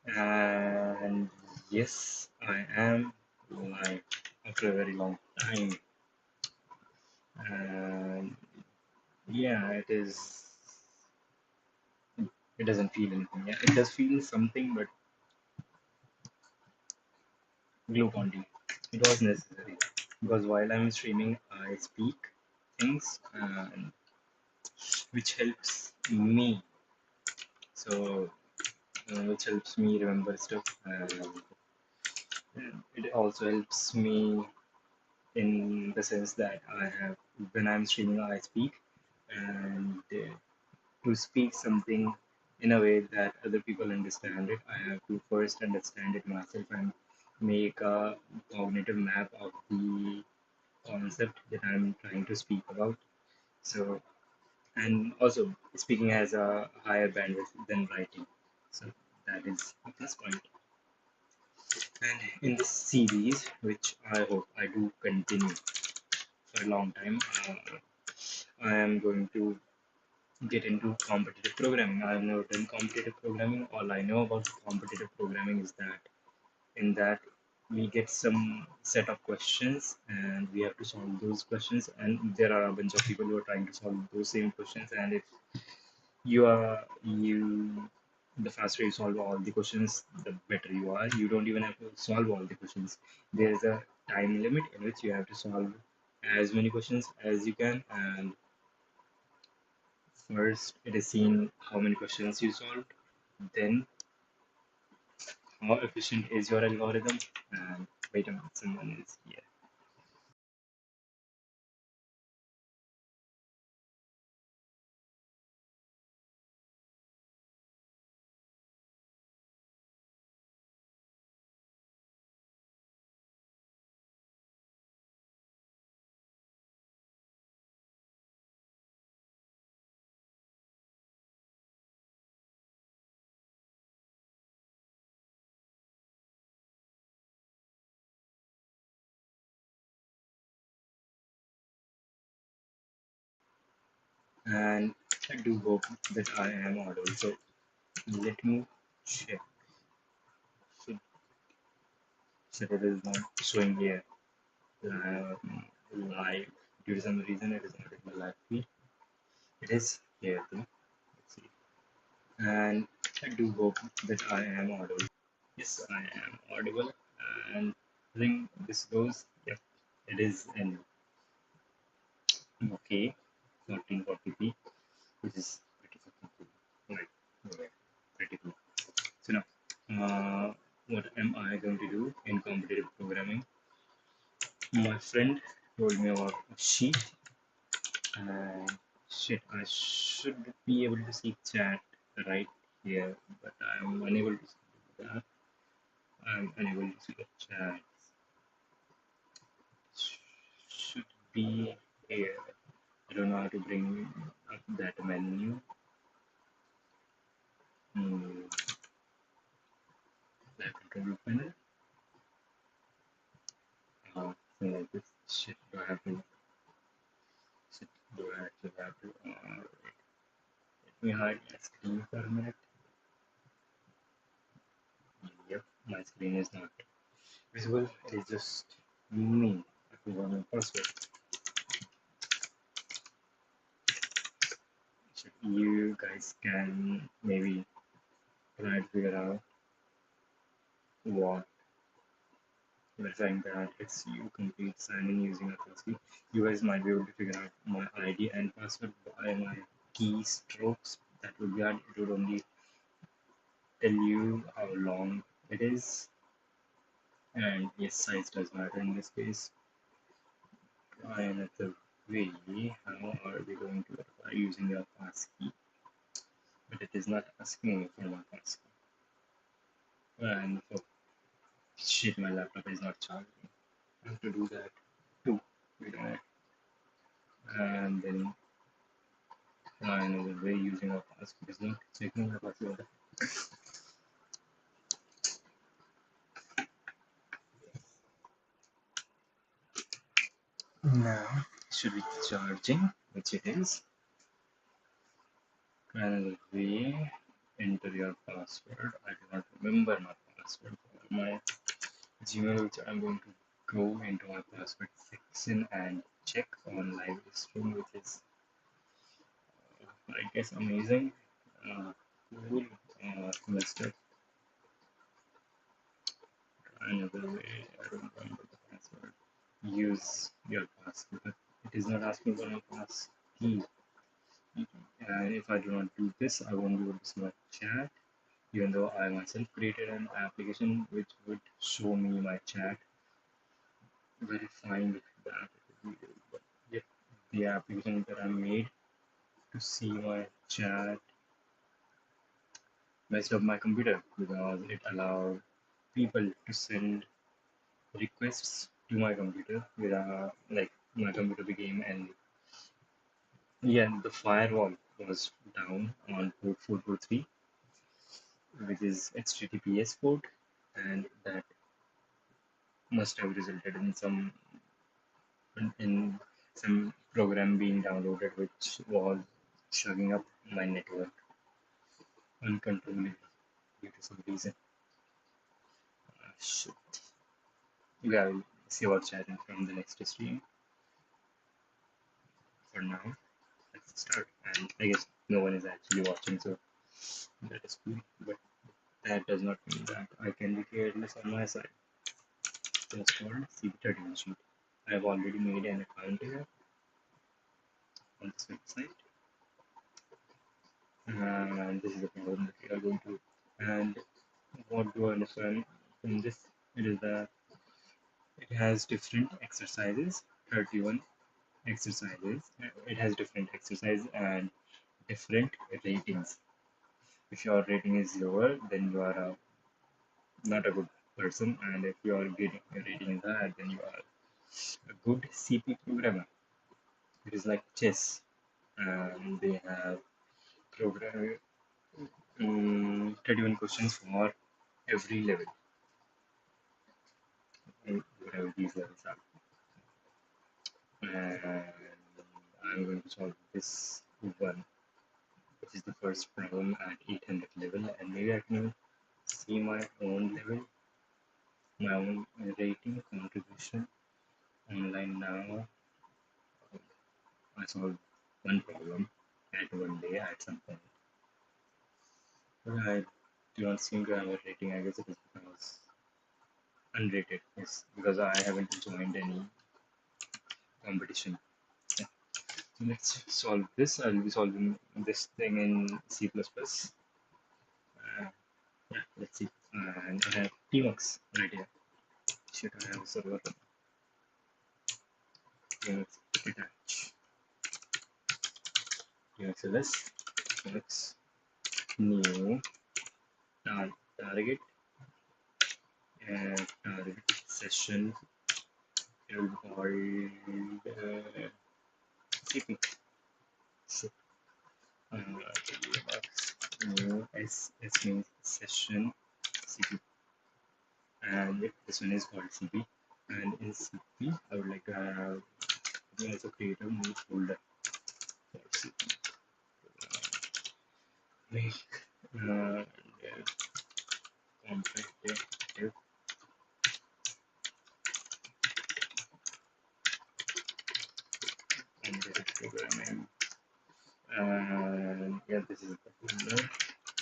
And yes, I am live after a very long time. And yeah, it doesn't feel anything. Yeah, it does feel something, but Glucon D. It was necessary because while I'm streaming, I speak things which helps me. So, which helps me remember stuff. And it also helps me in the sense that I have, when I'm streaming, I speak, and to speak something in a way that other people understand it, I have to first understand it myself and make a cognitive map of the concept that I'm trying to speak about. So, and also speaking has a higher bandwidth than writing. So that is a plus point. And in this series, which I hope I do continue for a long time, I am going to get into competitive programming. I've never done competitive programming. All I know about competitive programming is that in that we get some set of questions and we have to solve those questions, and there are a bunch of people who are trying to solve those same questions, and if you the faster you solve all the questions, the better you are. You don't even have to solve all the questions. There's a time limit in which you have to solve as many questions as you can, and first it is seen how many questions you solved, then how efficient is your algorithm. And wait a minute, someone is here. And I do hope that I am audible. So let me check. So, so it is not showing here live. Due to some reason, it is not in the live feed. It is here though. Let's see. And I do hope that I am audible. Yes, I am audible. And I think this goes. Yep, it is in okay, 1440p, which is pretty fucking cool. Right, okay, pretty cool. So now, what am I going to do in competitive programming? My friend told me about a sheet, and shit, I should be able to see chat right here, but I'm unable to see that. I'm unable to see the chat. Should be here. I don't know how to bring up that menu. Hmm, that control panel. Something like this. Shit, do I have to? Shit, do I actually have to? Let me hide my screen for a minute. Yep, my screen is not visible. It is just me. I forgot my password. So you guys can maybe try to figure out what verifying that it's you complete sign in using a passkey. You guys might be able to figure out my ID and password by my keystrokes. That would be hard. It would only tell you how long it is. And yes, size does matter in this case. Another way, how are we going to verify using your passkey? But it is not asking me for my passkey. And for shit, my laptop is not charging. I have to do that too. Wait a minute. And then another way using a passkey is not checking the password. Now it should be charging, which it is. Another way, enter your password. I do not remember my password for my Gmail, which I'm going to go into my password section and check on live stream, which is, I guess, amazing. Cool. Let's just try another way. I don't remember the password. Use your password. It is not asking for my pass key. And if I do not do this, I won't be able to see my chat, even though I myself created an application which would show me my chat, verifying that it is real. But yet, the application that I made to see my chat messed up my computer because it allowed people to send requests to my computer without, like, my computer became, and yeah, the firewall was down on port 443, which is HTTPS port, and that must have resulted in some program being downloaded which was chugging up my network uncontrollably due to some reason. Shit. Yeah, we'll see about chatting from the next stream. For now, let's start. And I guess no one is actually watching, so that is cool. But that does not mean that I can be careless on my side. Just called CB31 sheet. I have already made an account here on this website, and this is the problem that we are going to. And what do I understand from this? It is that it has different exercises, 31 exercises. It has different exercises and different ratings. If your rating is lower, then you are not a good person, and if your rating is higher, then you are a good CP programmer. It is like chess, and they have program 31 questions for every level, whatever these levels are. And I'm going to solve this one, which is the first problem at 800 level, and maybe I can see my own level, my own rating contribution online now. I solved one problem at one day at some point, but I do not seem to have a rating. I guess it is because unrated. Yes, because I haven't joined any competition. Yeah. So let's solve this. I'll be solving this thing in C++. Yeah, let's see. And I have tmux right here. Should I have a server? Tmux detach. Tmux ls. Tmux new target target session called CP. So, new S means session CP, and this one is called CP. And in CP, I would like to have also create a new folder for CP. Make competitive programming. And yeah, this is the folder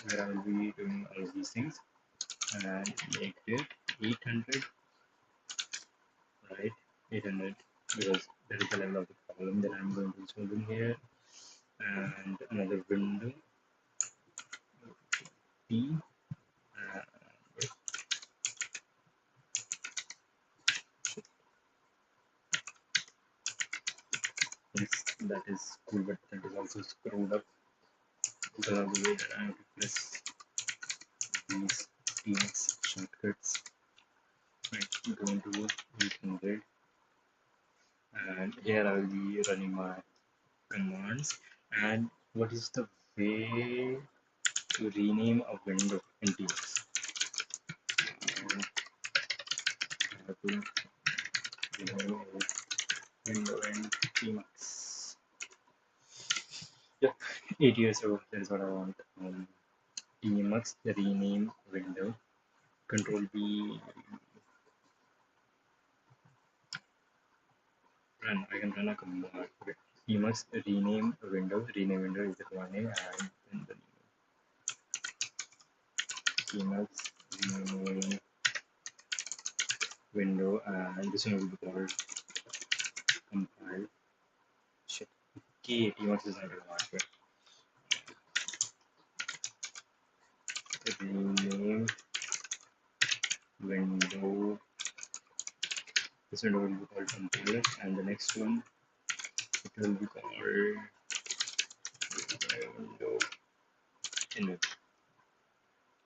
where I will be doing all of these things, and make it 800, right? 800, because that is the level of the problem that I'm going to be solving here. And another window P, uh, yes, that is cool, but that is also screwed up because of the way that I have to press these TX shortcuts. Right, go into 800, and here I will be running my commands. And what is the way to rename a window in TX? I have to rename a window in TMAX. Yeah, 8 years ago, that is what I want. TMAX, the rename window. Control B, run. I can run a command. Okay. You must rename a window. Rename window is the command name, and then the he must rename window, and this one will be called compile. Shit. K he wants to not a command. But rename window. This window will be called compiler, and the next one it will be called window input.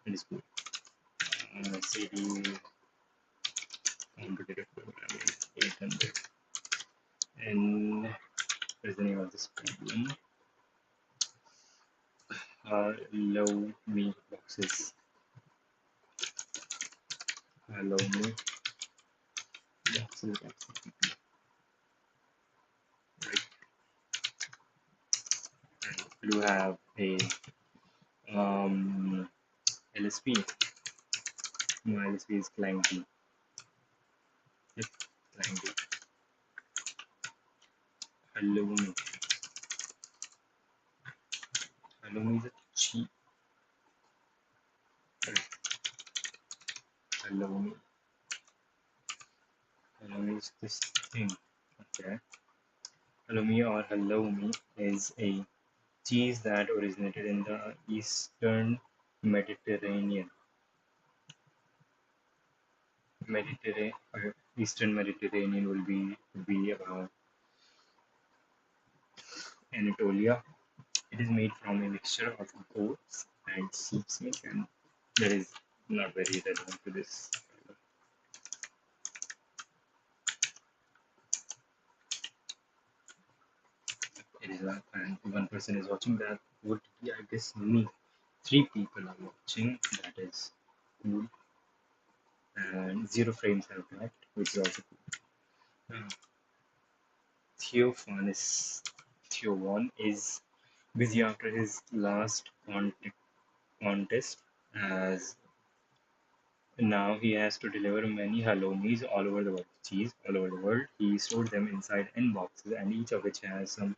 It is cool. CD competitive programming 800. And what is the name of this problem? Allow me boxes. Allow me boxes. Right. And you have a LSP. My LSP is client D. Yep, client D. Allow me. Allow me is a cheap. Allow me. Allow me is this thing. Okay. Allow me or hello me is a cheese that originated in the Eastern Mediterranean. Eastern Mediterranean will be about Anatolia. It is made from a mixture of goats and sheep's milk, and that is not very relevant to this. It is not, and one person is watching that. Would be, I guess, me. Three people are watching. That is cool, and zero frames have left, which is also cool. Theophan is busy after his last contest, as now he has to deliver many halloumis all over the world. Cheese all over the world. He stored them inside N boxes, and each of which has some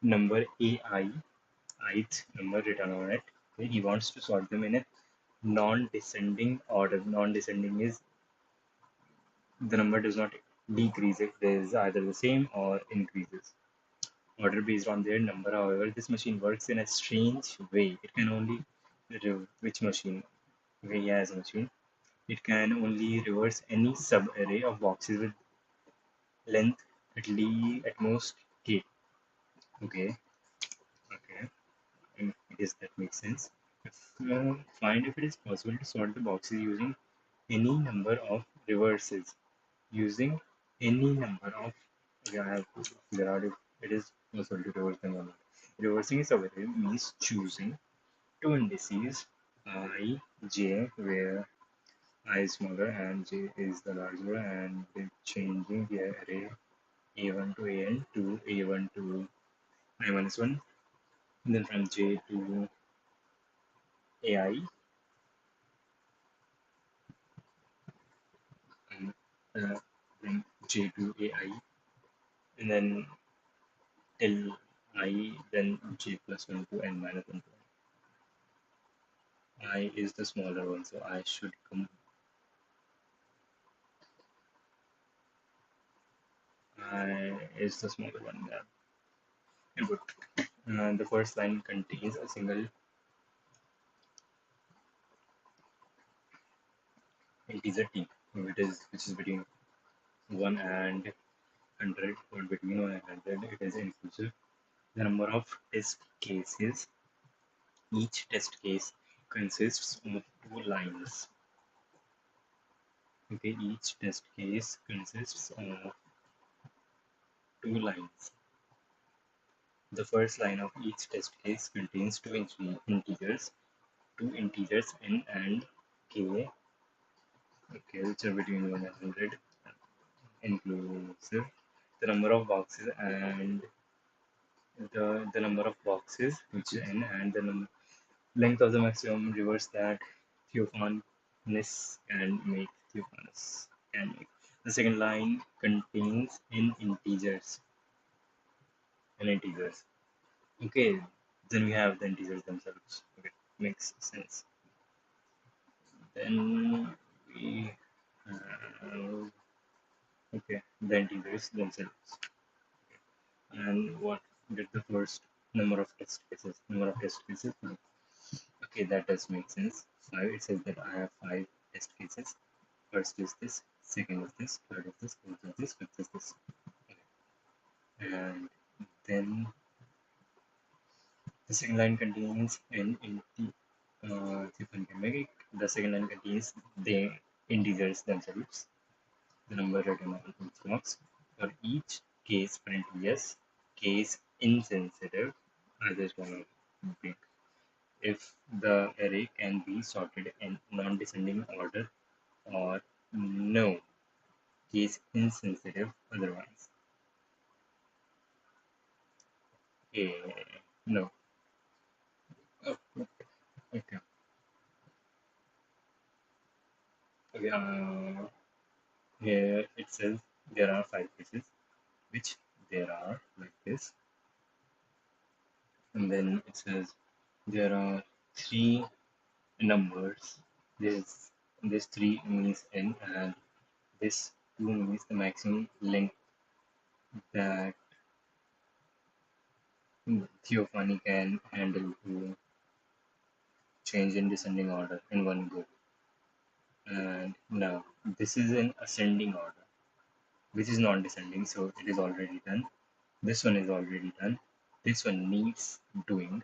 number AI, ith number written on it. Okay, he wants to sort them in a non-descending order. Non-descending is the number does not decrease if there is either the same or increases. Order based on their number. However, this machine works in a strange way. It can only which machine? Way as a machine. It can only reverse any subarray of boxes with length at most k. Okay, okay. I guess that makes sense. Find if it is possible to sort the boxes using any number of reverses. Using any number of. Okay, I have to figure out if it is possible to reverse them or not. Reversing a subarray means choosing two indices I, j, where I is smaller and j is the larger, and with changing the array a1 to an to a1 to I minus 1, and then from j to ai, and from j to ai, and then till I, then j plus 1 to n minus 1 to I is the smaller one, so I should come. I is the smaller one. Yeah. Input. The first line contains a single integer t, which is between 1 and 100, or between 1 and 100. It is inclusive. The number of test cases. Each test case consists of two lines. Okay, each test case consists of two lines. The first line of each test case contains two integers n and k, okay, which are between 1 and 100, inclusive. The number of boxes and the number of boxes, which is n, and the length of the maximum reverse that Theophan This can make Theophanes can make. The second line contains in integers. Okay, then we have the integers themselves. Okay, makes sense. Then we have okay the integers themselves. And what get the first number of test cases? Number of test cases. Okay, that does make sense. Five. It says that I have five test cases. First is this, second is this, third is this, fourth is this, fifth is this. And then the second line contains an empty alphanumeric. The second line contains the integers themselves, the number written on each box. For each case print yes, case insensitive. I just want to pick if the array can be sorted in non-descending order or no, case insensitive otherwise. Eh, no. Oh, okay. Okay. Here it says there are five cases, which there are like this, and then it says there are three numbers. This three means n, and this two means the maximum length that theophany can handle to change in descending order in one go. And now this is in ascending order, which is non-descending, so it is already done. This one is already done. This one needs doing.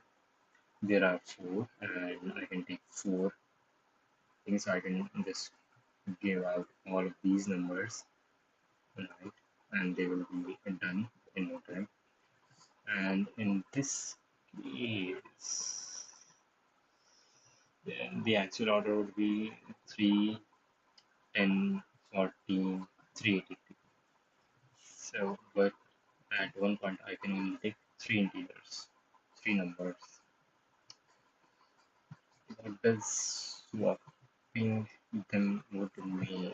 There are four, and I can take four things. So I can just give out all of these numbers, right? And they will be done in no time. And in this case, the actual order would be 3, 10, 14, 383. So, but at one point I can only take three integers, three numbers. What does swapping them would mean?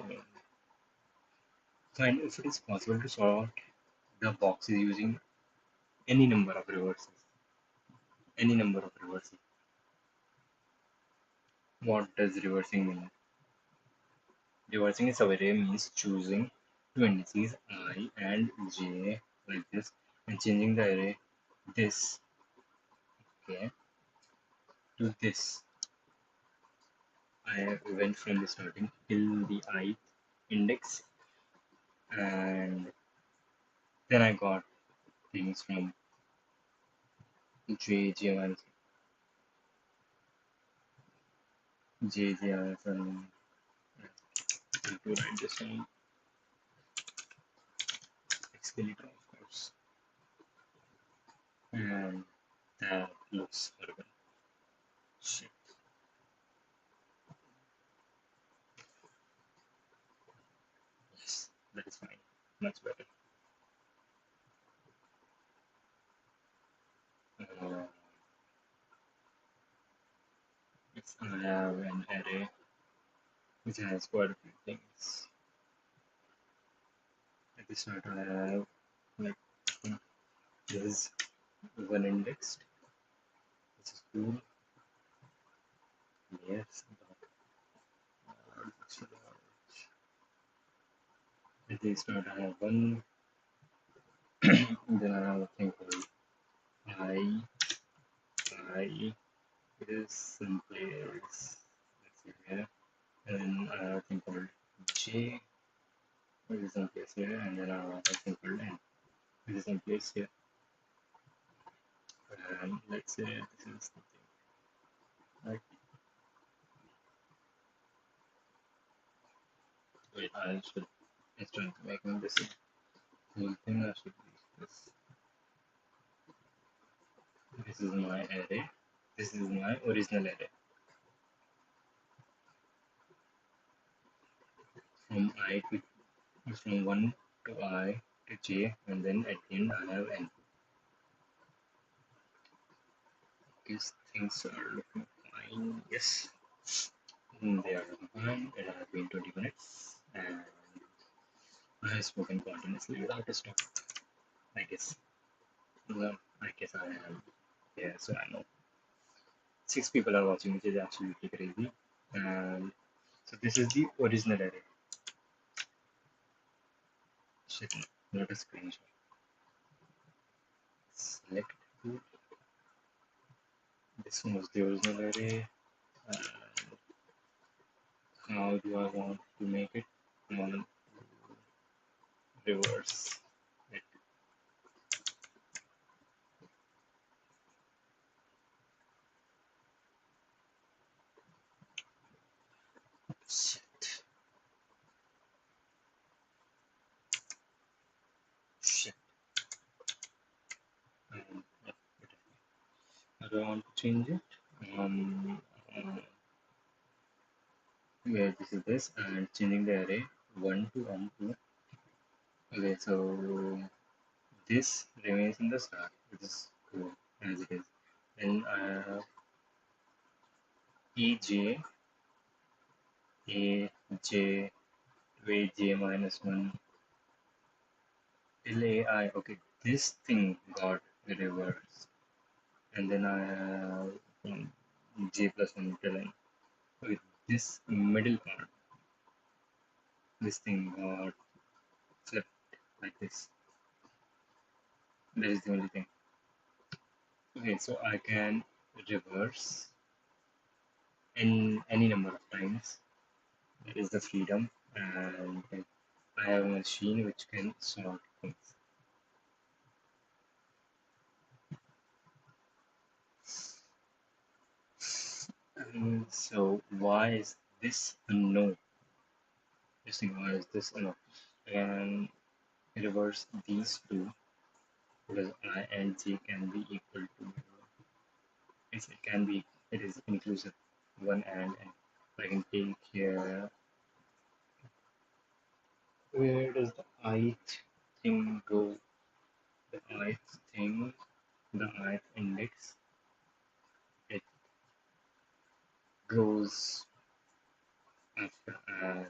And if it is possible to sort the boxes using any number of reverses, any number of reverses. What does reversing mean? Reversing is a array means choosing two indices I and j like this and changing the array this, okay, to this. I went from the starting till the ith index, and then I got things from j minus j minus and I have to write this on escalator of course, and that looks horrible. Shit. Yes, that is fine. Much better. Uh, it's, I have an array which has quite a few things. At the start, I have like this one indexed, which is cool. Yes, but at the start, I have one. Then I have a thing called I. I is someplace. Let's see here. And then I have a thing called J, which is someplace here. And then I have a thing called N, which is someplace here. And let's say this is something like, wait, I should, instead of making this whole thing, I should use this. This is my array. This is my original array. From I to from 1 to I to j, and then at the end I have n. These things are looking fine. Yes, they are looking fine. 20 minutes, and I have spoken continuously without a stop, I guess. Well, I guess I have. Yeah, so I know. Six people are watching, which is absolutely crazy. And so this is the original array. Shit, not a screenshot. Select food. This one was the original array. And how do I want to make it? I want to reverse it. Shit. Shit. Yeah, how do I want to change it? Uh, yeah, this is this, and changing the array 1 to 1 to. Okay, so this remains in the start, which is cool as it is. Then I have ej, aj, j minus 1 till ai. Okay, this thing got reversed. And then I have j plus 1 till n. Okay, this middle part, this thing got flipped like this. That is the only thing. Okay, so I can reverse in any number of times. That is the freedom, and I have a machine which can sort things. And so why is this a no? Just think, why is this a no? And reverse these two because I and j can be equal to, yes, it can be, it is inclusive, one and I can take here, where does the ith thing go? The ith thing, the ith index, it goes after, and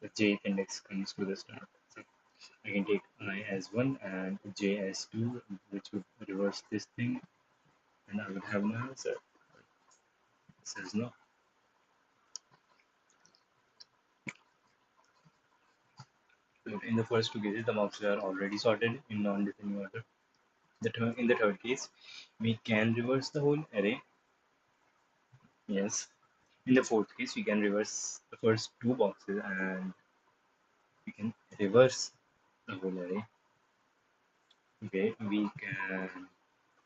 the jth index comes to the start. So I can take I as 1 and j as 2, which would reverse this thing, and I would have my answer. It says no. So in the first two cases, the boxes are already sorted in non-descending order. In the third case, we can reverse the whole array. Yes. In the fourth case, we can reverse the first two boxes and we can reverse the whole array. Okay, we can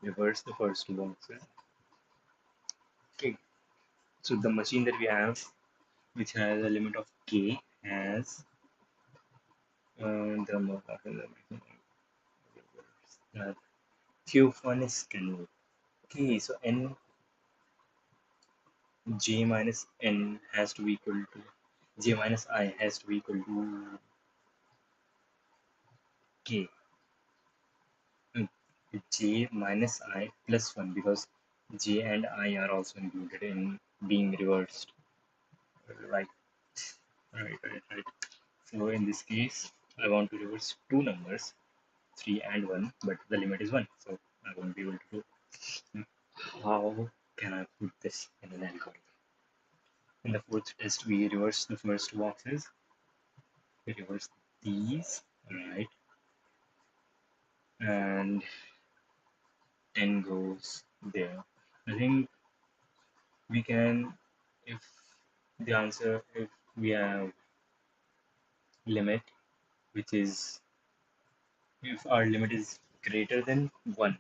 reverse the first two boxes. Okay, so the machine that we have, which has a limit of k, has the number of that few one is can. Okay, so n j minus n has to be equal to j minus I has to be equal to k, j minus I plus 1 because j and I are also included in being reversed. Right, right. So in this case, I want to reverse two numbers, 3 and 1, but the limit is 1, so I won't be able to do. How can I put this in an algorithm? In the fourth test, we reverse the first boxes. We reverse these, right? And 10 goes there. I think we can, if the answer, if we have limit, which is, if our limit is greater than 1,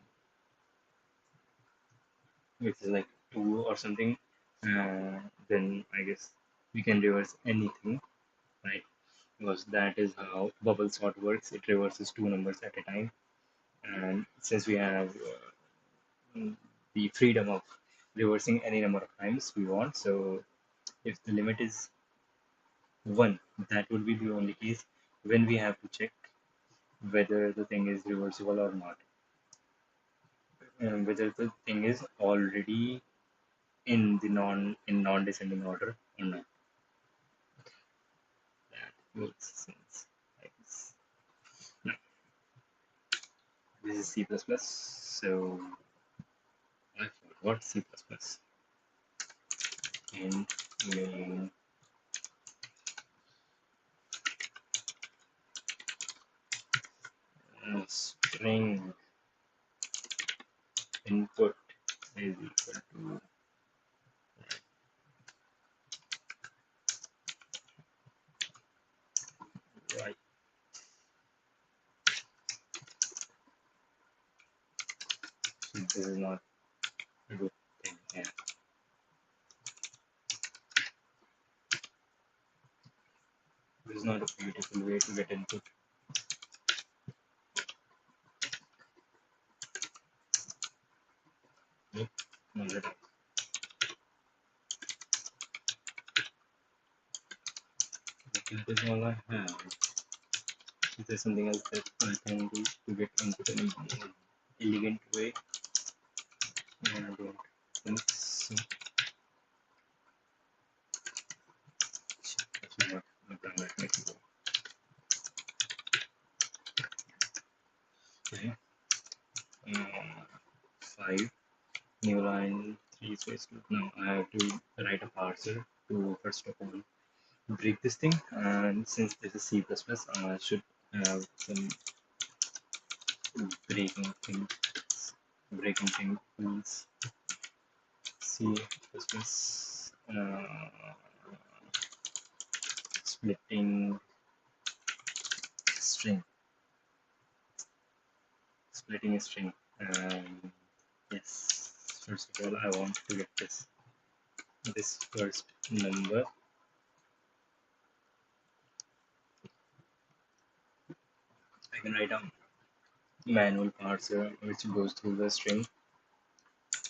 which is like 2 or something, then I guess we can reverse anything, right? Because that is how bubble sort works. It reverses two numbers at a time. And since we have the freedom of reversing any number of times we want, so if the limit is 1, that would be the only case when we have to check whether the thing is reversible or not, whether the thing is already in non-descending order or not. works since like this. Now, this is C++, so I forgot C++. And main string input is equal to right. So this is not a good thing. Yeah. This is not a beautiful way to get input. Nope, not at all. But that is all I have. Is there something else that I can do to get input in a more elegant way? I don't think so. Actually, not. I've done that before. Okay. 5. New line 3 space 2. Now I have to write a parser to first of all break this thing, and since this is C++, I should have some breaking things, breaking things. C++, splitting string, splitting a string. Yes, first of all, I want to get this first number. I can write a manual parser which goes through the string.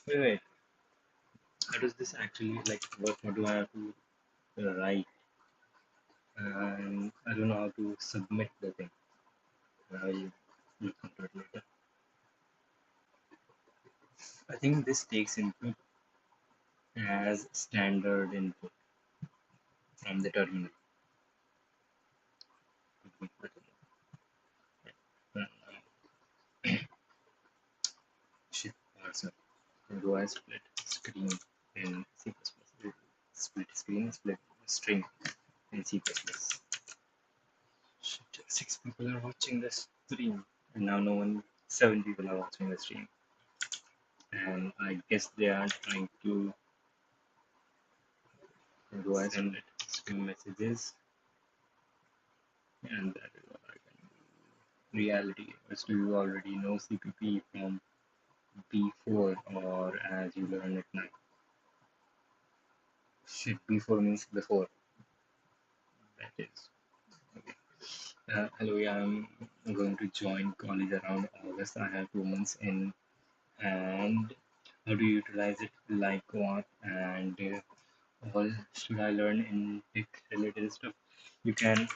Wait, how does this actually like work? What do I have to write? And I don't know how to submit the thing. I'll look into it later. I think this takes input as standard input from the terminal. Shift parser. How do I split screen in C++? Split screen, split string in C++. Shit, 6 people are watching the stream, and now no one, 7 people are watching the stream, and I guess they are trying to do I send it stream messages, and that is what I can do. Reality, as do you already know CPP from B4 or as you learn it now? Shit, B4 means before. That is. Okay. Hello, yeah, I'm going to join college around August. I have 2 months in, and how to utilize it, like what, and all should I learn in tech related stuff. You can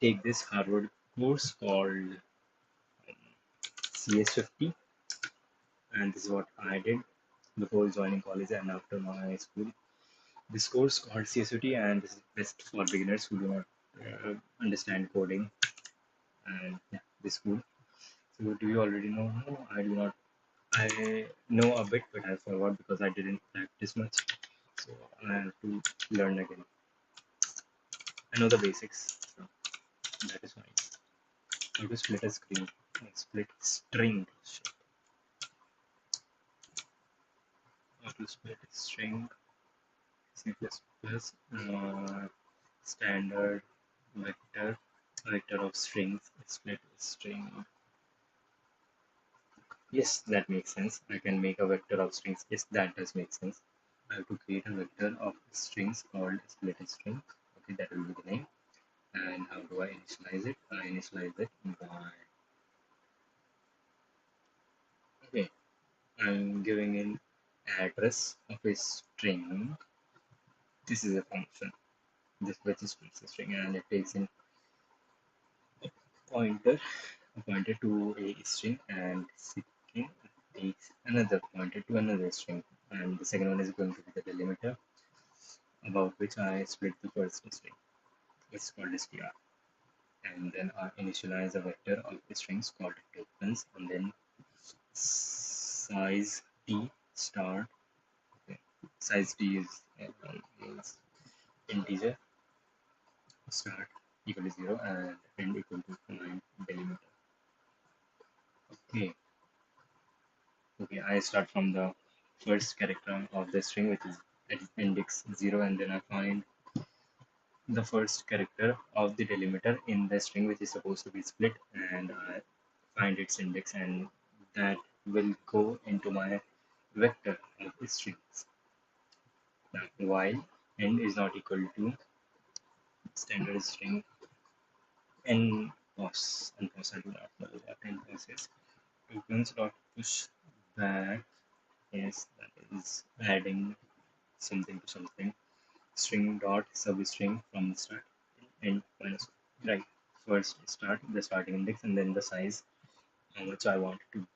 take this Harvard course called CS50, and this is what I did before joining college and after my school. This course called CS50, and this is best for beginners who do not understand coding, and yeah, this cool. So do you already know? No, I do not. I know a bit, but I forgot because I didn't practice much. So I have to learn again. I know the basics, so that is fine. How to split a screen? Split string. Shit. How to split a string? C++. Standard vector of strings. Split string. Yes, that makes sense. I can make a vector of strings. Yes, that does make sense. I have to create a vector of strings called split string. Okay, that will be the name. And how do I initialize it? I initialize it by, okay, I'm giving in address of a string. This is a function. This which splits a string, and it takes in pointer, a pointer to a string, and second takes another pointer to another string. And the second one is going to be the delimiter about which I split the first string. is called str, and then I initialize a vector of the strings called tokens, and then size t start. Okay. Size t is integer, start equal to 0 and end equal to 9 delimiter. Okay, okay, I start from the first character of the string, which is at index 0, and then I find the first character of the delimiter in the string which is supposed to be split, and I find its index, and that will go into my vector of strings. Now, while n is not equal to standard string n pos, and pos I do not know what n pos is. Tokens dot push back, yes, that is adding something to something. String dot substring from the start, and minus right. First start the starting index, and then the size, how much I want to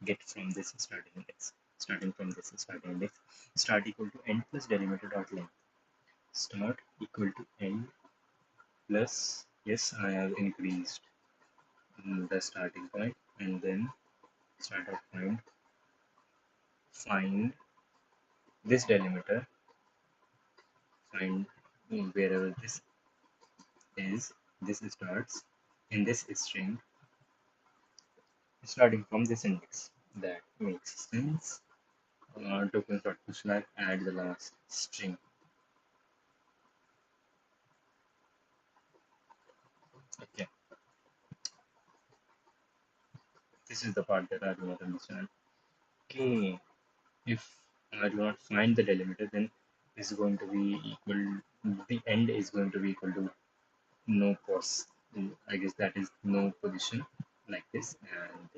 get from this starting index. Starting from this starting index, start equal to n plus delimiter dot length. Start equal to n plus, yes, I have increased the starting point, and then start of point, find this delimiter, find wherever this is, this starts in this string, starting from this index. That makes sense. Tokens dot push back, add the last string. Okay, this is the part that I do not understand. Okay, if I do not find the delimiter, then this is going to be equal, the end is going to be equal to no pos. I guess that is no position, like this. And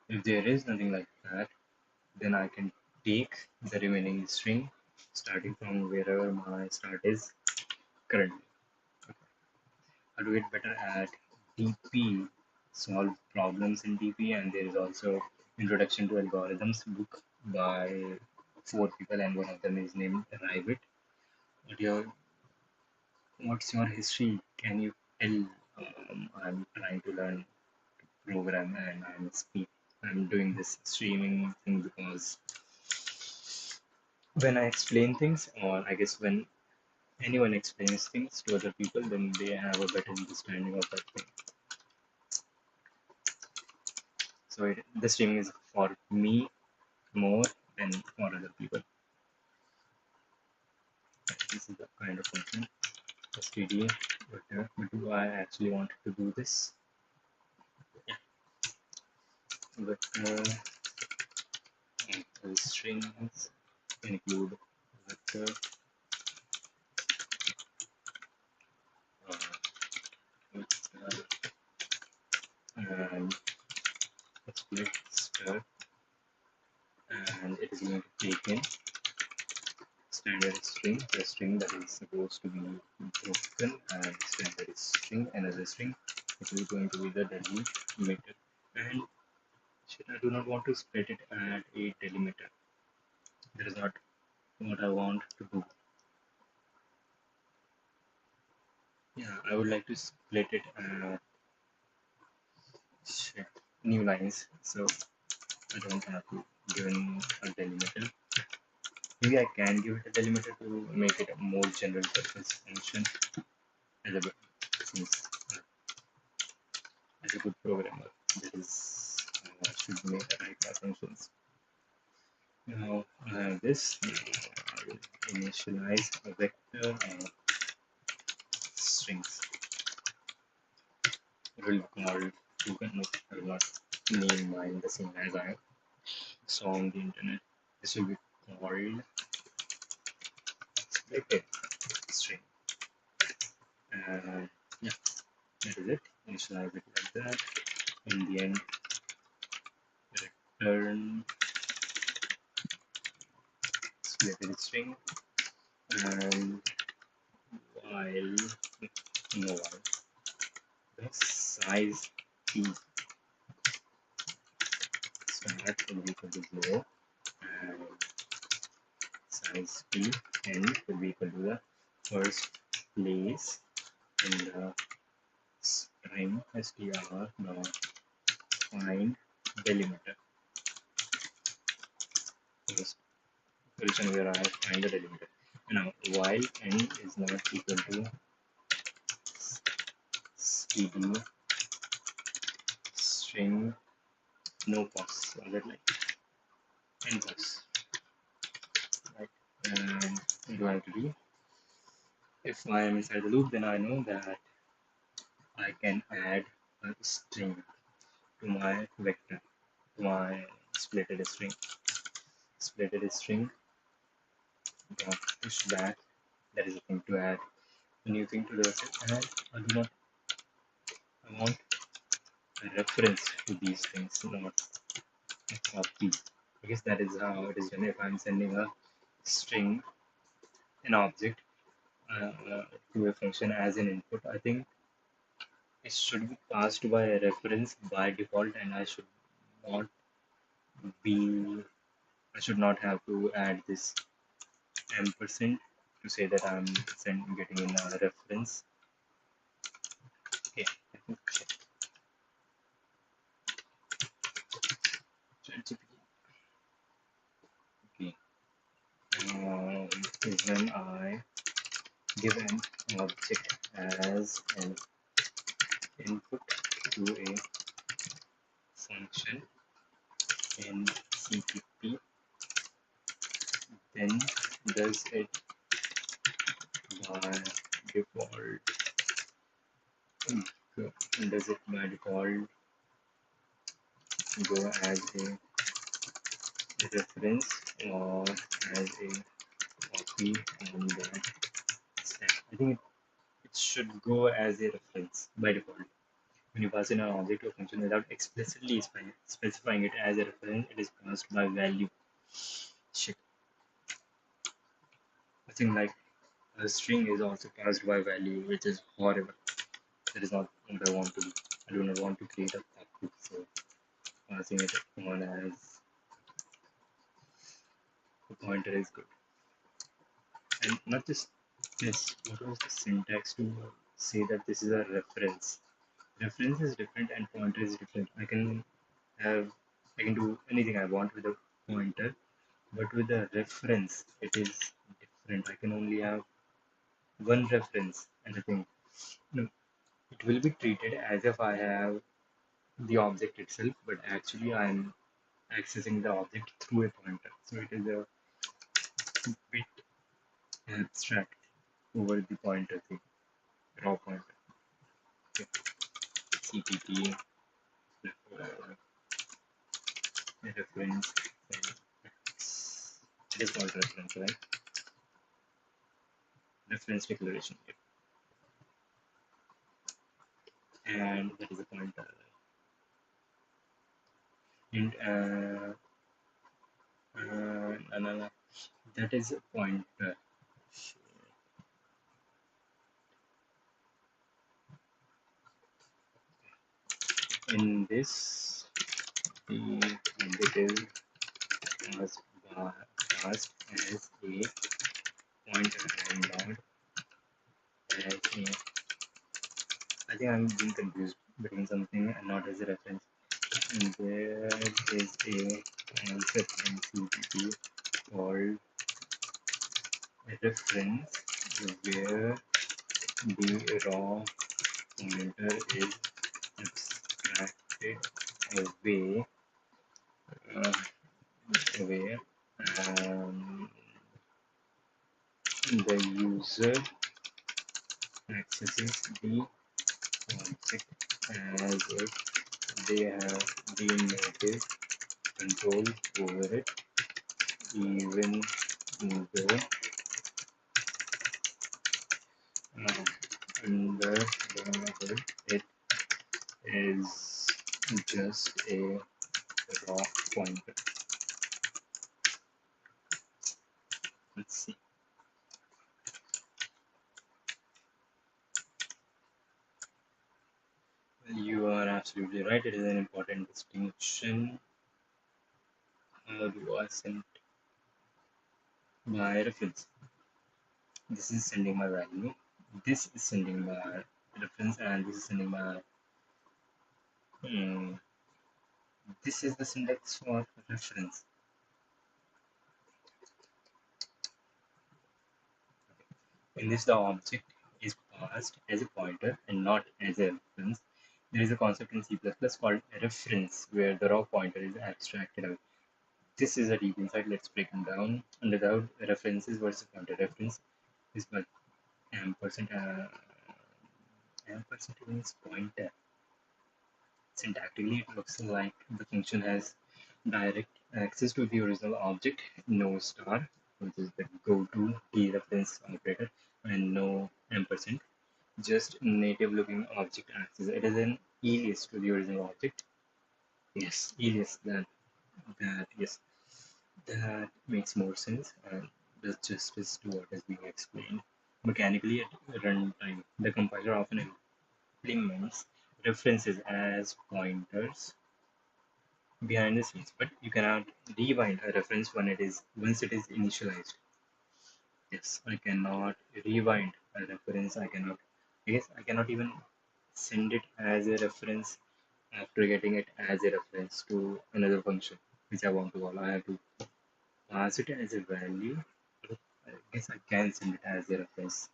if there is nothing like that, then I can take the remaining string starting from wherever my start is currently. I do it better at DP, solve problems in DP, and there is also Introduction to Algorithms book by 4 people, and one of them is named Rivett. What your, what's your history? Can you tell? I'm trying to learn program, and I'm doing this streaming thing because when I explain things, or I guess when anyone explains things to other people, then they have a better understanding of that thing. So the streaming is for me more than for other people. This is the kind of function std, but do I actually want to do this? Yeah, but strings include vector, uh, vector and split stir, and it is going to take in standard string, the string that is supposed to be broken, and standard string, another string, which is going to be the delimiter. And shit, I do not want to split it at a delimiter. That is not what I want to do. Yeah, I would like to split it at shit, new lines, so I don't have to give in a delimiter. Maybe I can give it a delimiter to make it a more general purpose function as a, since as a good programmer, that is should make the right functions. Now this I will initialize a vector of strings. It will be called token. No, I will not name mine the same as I saw on the internet. This will be called splitted string. And yeah, that is it. Initialize it like that. In the end, return splitted string, and while no while the size t start will be equal to 0, and size t end will be equal to the first place in the string str dot find delimiter. First position where I find the delimiter. Now while n is not equal to std string no pos, or that like n pos, right? And what do I have to do? If I am inside the loop, then I know that I can add a string to my vector, to my splitted string. Splitted string dot push back. That is a thing to add a new thing to the vector, and I do not. I want a reference to these things, not a copy. I guess that is how it is done. If I'm sending a string, an object, to a function as an input, I think it should be passed by a reference by default, and not be I should not have to add this ampersand to say that I'm getting in a reference. Okay, let me check ChatGPT. Okay, is when I give an object as an input to a function in CPP, then does it by default does it by default go as a reference or as a copy on the stack? I think it should go as a reference by default. When you pass in an object to a function without explicitly specifying it as a reference, it is passed by value. Shit. I think like a string is also passed by value, which is horrible. That is not what I want to do. I do not want to create a copy, so passing it on as a pointer is good. And not just this, what was the syntax to say that this is a reference? Reference is different and pointer is different. Have I can do anything I want with a pointer, but with a reference it is different. I can only have one reference, and I think no, it will be treated as if I have the object itself, but actually I'm accessing the object through a pointer. So it is a bit abstract over the pointer thing, raw pointer. Okay. CPP, reference, it is called reference, right? Reference declaration. Yep. And that is a pointer. And no, that is a pointer. In this, the object is passed as a pointer and not as a. I think I'm being confused between something and not as a reference. And there is a concept in CPP called a reference where the raw pointer is abstracted away, uh, away the user accesses the object as if they have the native control over it, even though under the hood it is just a raw pointer. Let's see. You are absolutely right. It is an important distinction. How do I send by reference? This is sending my value. This is sending my reference, and this is sending my. Hmm, this is the syntax for reference. In this, the object is passed as a pointer and not as a reference. There is a concept in C++ called a reference, where the raw pointer is abstracted out. This is a deep insight. Let's break them down. Under the references versus pointer, reference is what ampersand. Ampersand means pointer. Syntactically, it looks like the function has direct access to the original object, no star, which is the go-to dereference operator, and no ampersand, just native looking object access. It is an alias to the original object. Yes, alias. Yes, that makes more sense and does justice to what is being explained. Mechanically, at runtime, the compiler often implements references as pointers behind the scenes, but you cannot rewind a reference when it is once it is initialized. Yes, I cannot rewind a reference. I cannot even send it as a reference after getting it as a reference to another function which I want to call. I have to pass it as a value. I guess I can send it as a reference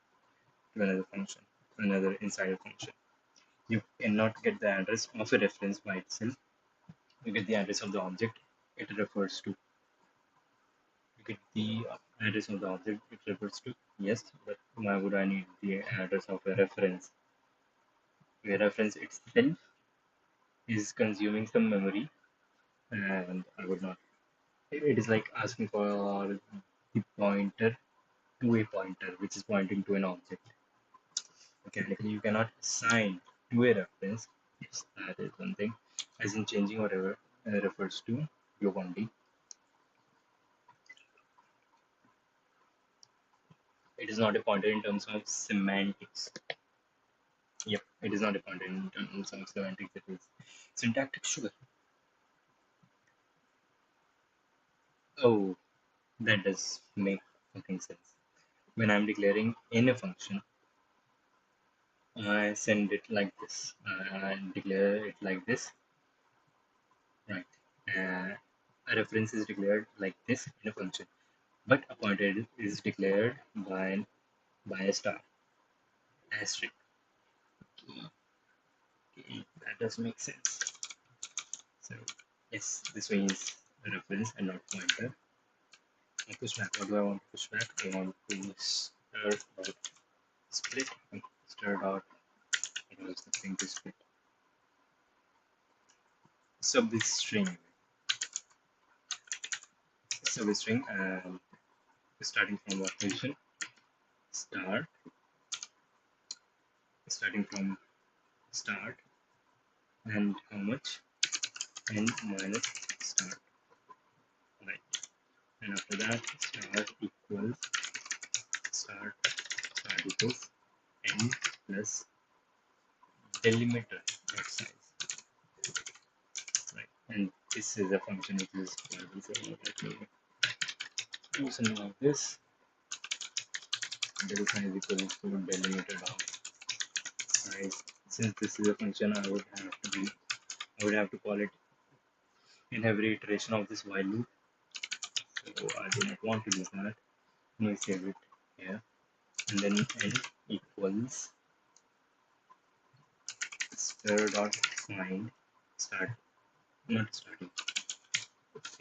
to another function, to another inside a function. You cannot get the address of a reference by itself. You get the address of the object it refers to. You get the address of the object it refers to. Yes, but why would I need the address of a reference? The reference itself is consuming some memory, and I would not. It is like asking for the pointer to a pointer, which is pointing to an object. Mechanically, you cannot assign to a reference. Yes, that is one thing. As in changing whatever refers to globally. It is not a pointer in terms of semantics. Yep, it is not a pointer in terms of semantics. It is syntactic sugar. Oh, that does make fucking sense. When I'm declaring in a function, I send it like this. I declare it like this, right? A reference is declared like this in a function, but a pointer is declared by a star asterisk. Okay, okay, that does make sense. So yes, this one is a reference and not pointer. I push back. What do I want to push back? I want to stir dot split. Stir dot. What was the thing to split? Substring. Substring. Starting from what position? Start. Starting from start and how much? N minus start. Right. And after that, start equals start equals n plus delimiter dot size. Right. And this is a function which is let me do something like this. Del size equals to delimiter dot size. Since this is a function, I would have to call it in every iteration of this while loop. So I do not want to do that. Let me save it here. And then n equals stir dot find start not starting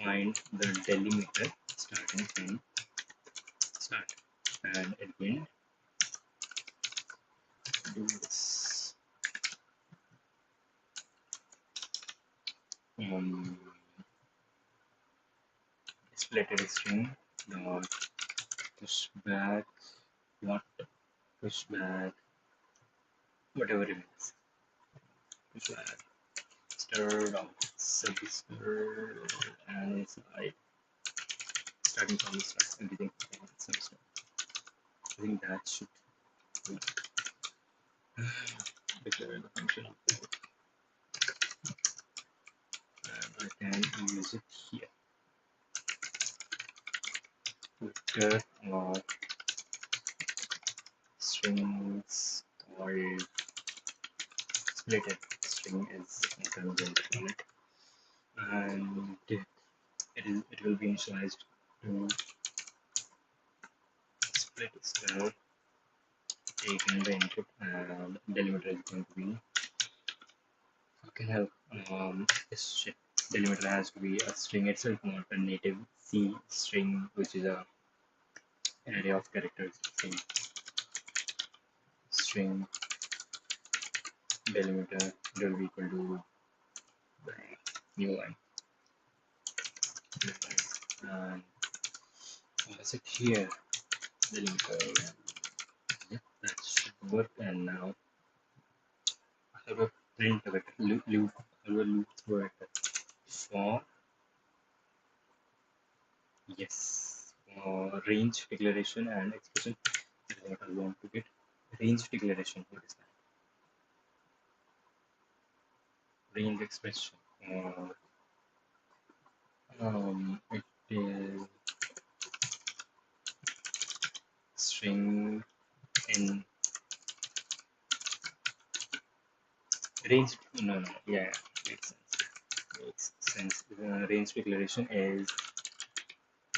find the delimiter starting from start, and again do this um splitted string dot pushback what pushback whatever it is pushback stir dot substir and inside starting from the start everything substir. I think that should declare the function and I can use it here. Twitter or is called splitted string is what I'm going to call it, and it will be initialized to split string taking the input, and delimiter is going to be can help. This delimiter has to be a string itself, not a native C string, which is a an array of characters. So string delimiter will be equal to the new line, and pass it here. Delimiter, yeah, that should work. And now I have a print of it, loop, I will loop through it for yes, for range declaration and expression. That is what I want to get. Range declaration. What is that? Range expression. It is string in range. No, yeah, makes sense. Makes sense. Range declaration is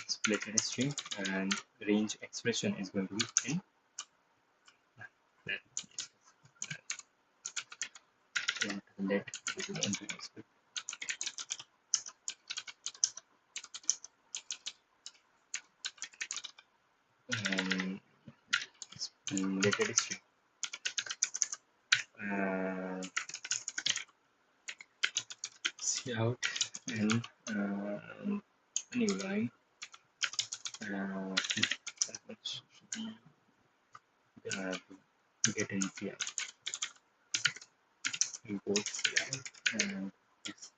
split in a string, and range expression is going to be in that. Let this is on to split. Splitted string. Out and a new line. That much should be get in CI. Import CI, and yes,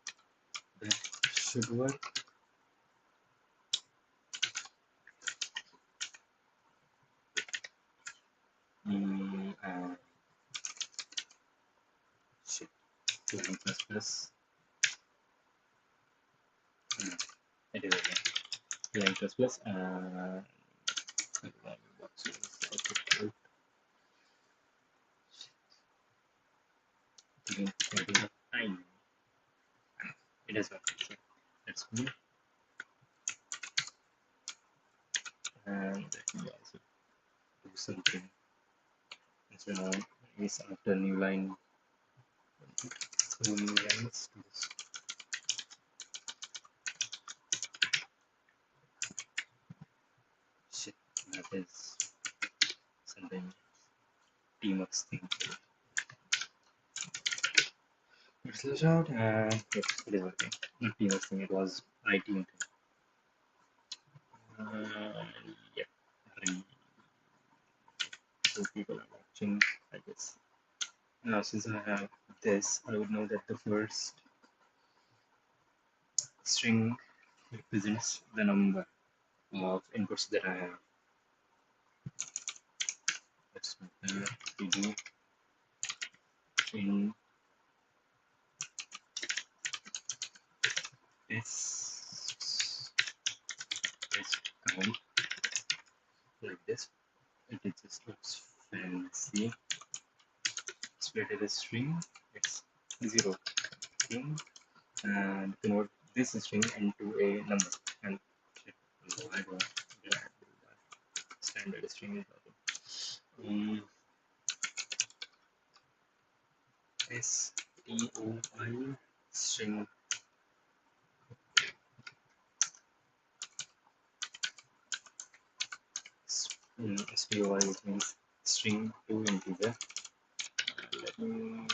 that should work. Shit, line plus plus. It is again line plus plus. Time. It is working. That's cool. And let me also do something. Instead of this after new line, two new lines. Shit, that is something Tmux thing. Let's search out, and yes, it is working. Not Tmux thing, it was IT thing. Yep. So people are watching, I guess. Now, since I have this, I would know that the first string represents the number of inputs that I have. Let's do in this count like this. It just looks fancy. Split it as string. It's 0 string, and convert this string into a number. And no, I don't do that. Standard string is nothing. STOI string STOI, which means string to integer. Let me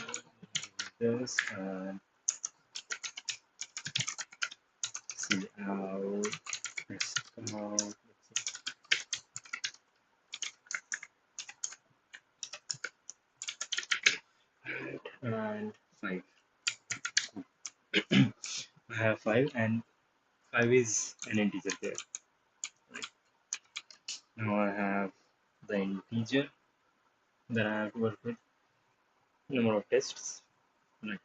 do this and see how this come out. And 5. I have 5, and 5 is an integer there. Right. Now I have the integer that I have to work with, number of tests. Right.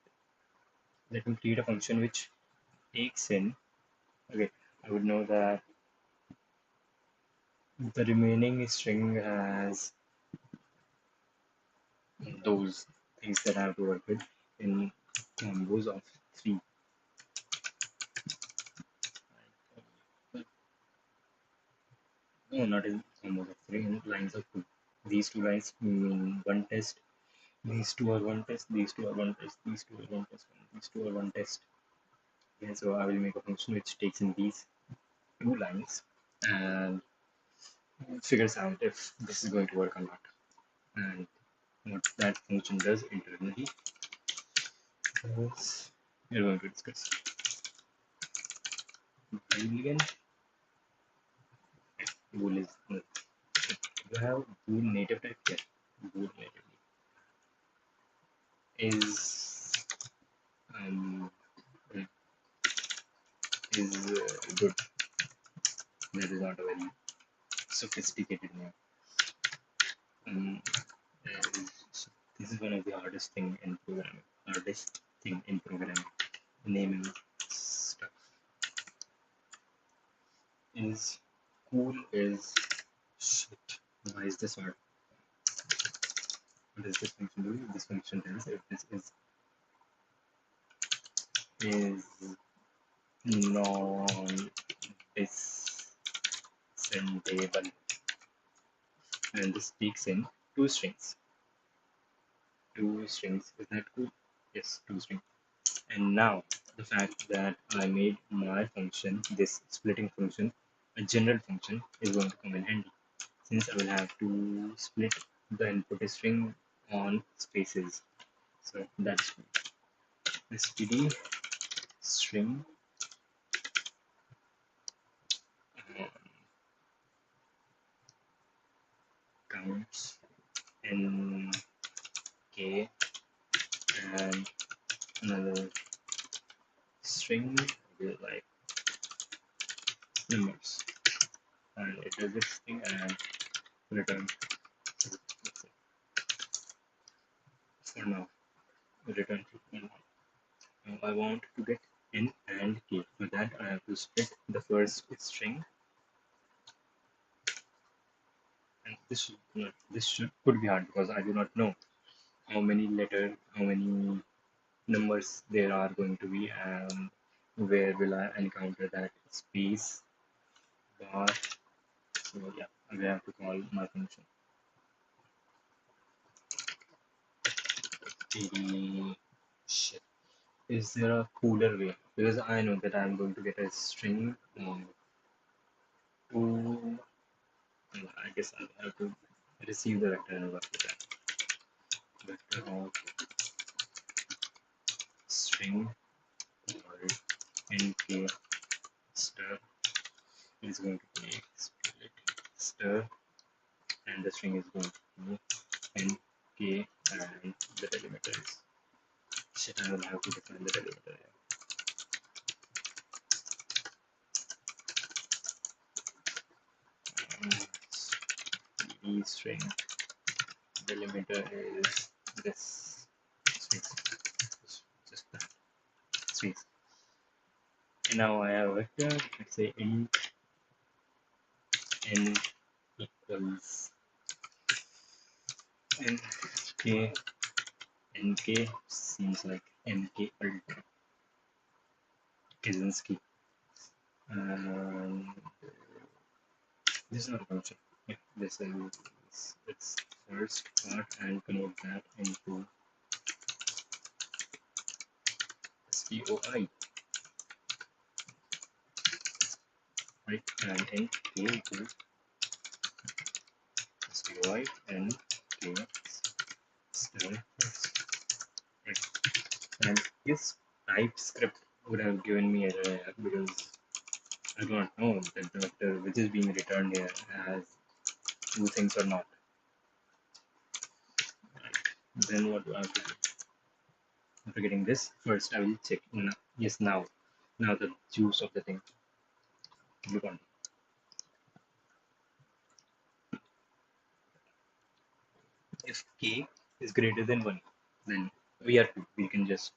Let me create a function which takes in. Okay, I would know that the remaining string has those things that I have to work with in combos of three. No, not in combos of three, in lines of two. These two lines mean one test. These two are one test. These two are one test. These two are one test. And these two are one test. Okay, so I will make a function which takes in these two lines and figures out if this is going to work or not. And what that function does internally is we're going to discuss. Boolean bool is you have bool native type here. Bool native is um, good. That is not a very sophisticated name. Um, this is one of the hardest thing in programming. Hardest thing in programming. Naming stuff is cool. Is shit. Why is this hard? What does this function do? This function tells if this is non-descendable, and this takes in two strings. Two strings. Is that cool? Yes, two strings. And now the fact that I made my function, this splitting function, a general function, is going to come in handy since I will have to split the input string on spaces. So that's std string counts in k and another string like numbers, and it does this thing and return. For now, return for now. Now I want to get n and k. For that, I have to split the first string, and could be hard because I do not know how many numbers there are going to be, and where will I encounter that space bar. So yeah, I will have to call my function. Shit. Is there a cooler way? Because I know that I'm going to get a string to. I guess I'll have to receive the vector and work with that. Vector of string or nk stir is going to be split stir, and the string is going to be nk, and the delimiter is shit. I will have to define the delimiter. String delimiter is this space, just that space. And now I have a vector. Let's say int n equals nk. Nk seems like nk ultra Kaczynski. And this is not a function. Yeah, this is its first part and convert that into stoi, right? And nk equals stoi and k star first, right? And this TypeScript would have given me error because I do not know that the vector which is being returned here has two things or not. Right. Then what do I have to do? After getting this, first I will check. Yes, now the juice of the thing. Look on. If k is greater than 1, then we are 2. We can just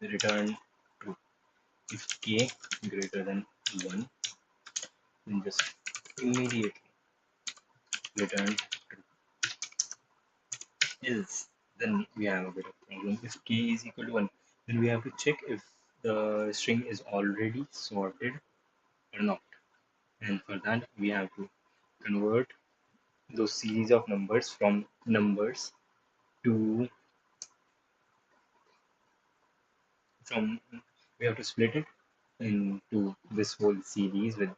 return true. If k greater than 1, then just immediately return true. else, then we have a bit of problem. If k is equal to 1, then we have to check if the string is already sorted or not. And for that, we have to convert those series of numbers from numbers to from we have to split it into this whole series with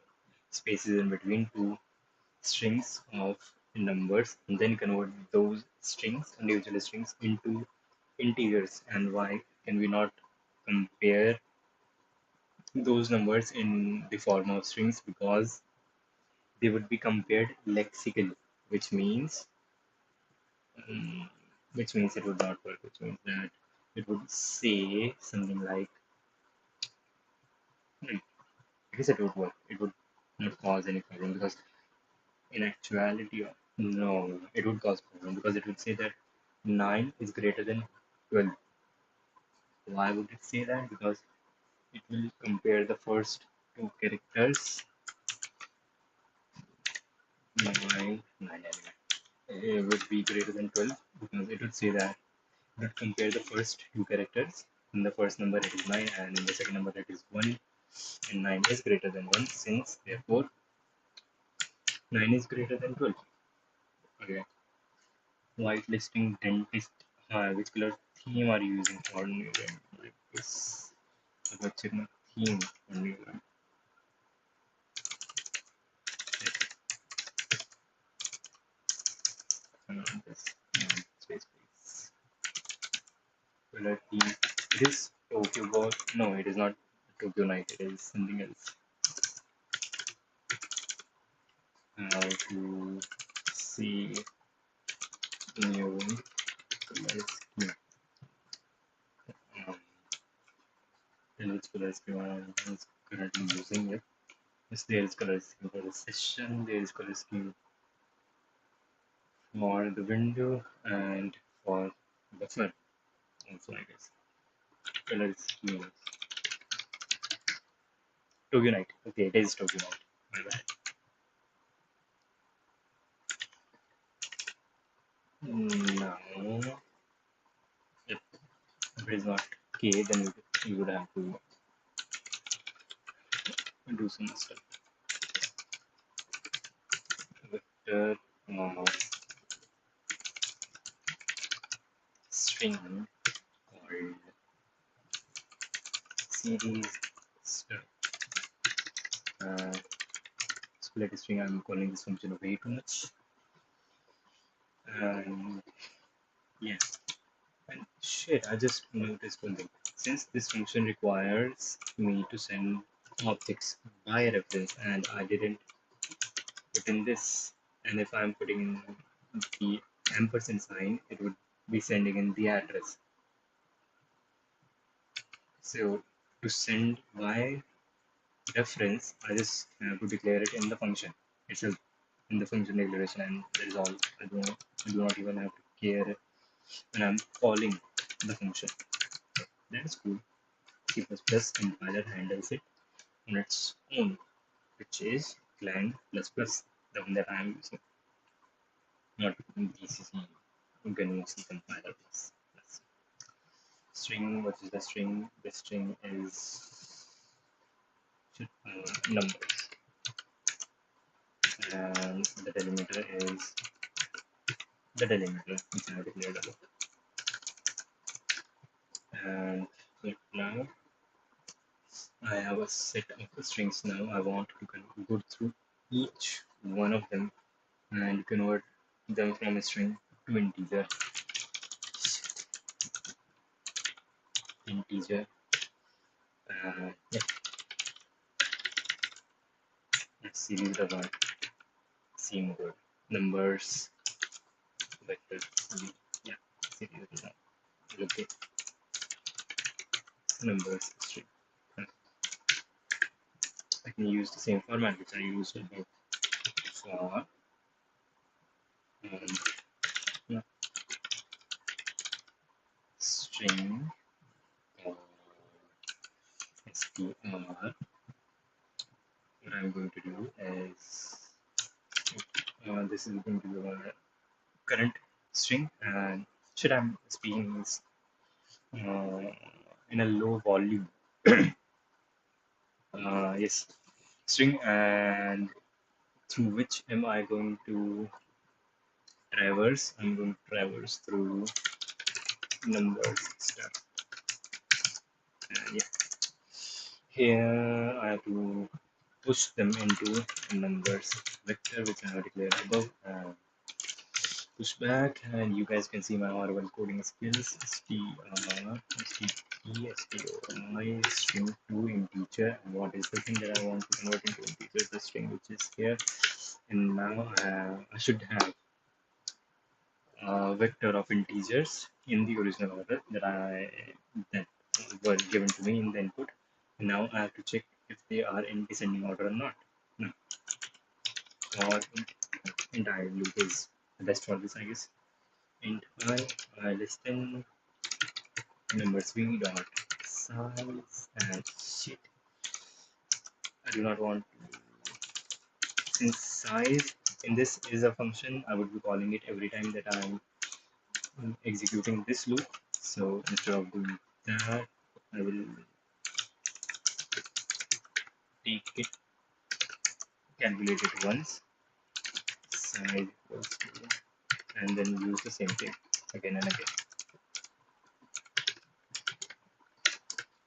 spaces in between to strings of numbers, and then convert those strings, individual strings, into integers. And why can we not compare those numbers in the form of strings? Because they would be compared lexically, which means um, it would not work, which means that it would say something like, hmm, I guess it would work. It would not cause any problem because in actuality, no, it would cause problem because it would say that 9 is greater than 12. Why would it say that? Because it will compare the first two characters, 9 anyway. It would be greater than 12 because it would say that it would compare the first two characters. In the first number it is 9 and in the second number it is 1, and 9 is greater than 1, since therefore 9 is greater than 12. Okay. Whitelisting dentist. Which color theme are you using for new game like this? I'll check my theme for new game. This space please. Color theme. It is Tokyo Ghost. No, it is not Tokyo Night. It is something else. How to see new color scheme. Um, and which color scheme I am currently using it. Yes, there is color scheme for the session. There is color scheme for the window and for the sun. Also, I guess color scheme. Tokyo Night. Okay, it is Tokyo Night. My bad. Now, if it is not K, then you would have to do some stuff. Vector string called series stuff. Uh, split string. I'm calling this function way too much. And yeah, and shit, I just noticed one thing. Since this function requires me to send objects by reference, and I didn't put in this, and if I'm putting in the ampersand sign, it would be sending in the address. So to send by reference, I just have to declare it in the function itself, in the function declaration, and that is all. I do not even have to care when I'm calling the function. That is cool. C++ compiler handles it on its own, which is clang plus the one that I am using, not GCC GNU C compiler plus. String, what is the string? The string is numbers, and the delimiter is the delimiter which I have declared above. And right now I have a set of strings. Now I want to go through each one of them and convert them from a string to integer. Yeah, let's see, these doesn't seem good. Numbers, vector, yeah, series doesn't look it. Numbers string. I can use the same format which I used above for yeah, string or str. What I'm going to do is this is going to be our current string, and should I'm speaking this uh, in a low volume. Yes, string, and through which am I going to traverse? I'm going to traverse through numbers stuff. And yeah, here I have to push them into a numbers vector, which I have declared above. Push back, and you guys can see my R1 coding skills. STI string to integer. And what is the thing that I want to convert into integer? The string which is here. And now I should have a vector of integers in the original order that were given to me in the input. And now I have to check if they are in descending order or not. No, or entire loop is the best for this, I guess. Int I less than numbers v dot size, and shit, I do not want to, since size in this is a function, I would be calling it every time that I'm executing this loop. So instead of doing that, I will take it, calculate it once, size equals to, and then use the same thing again and again,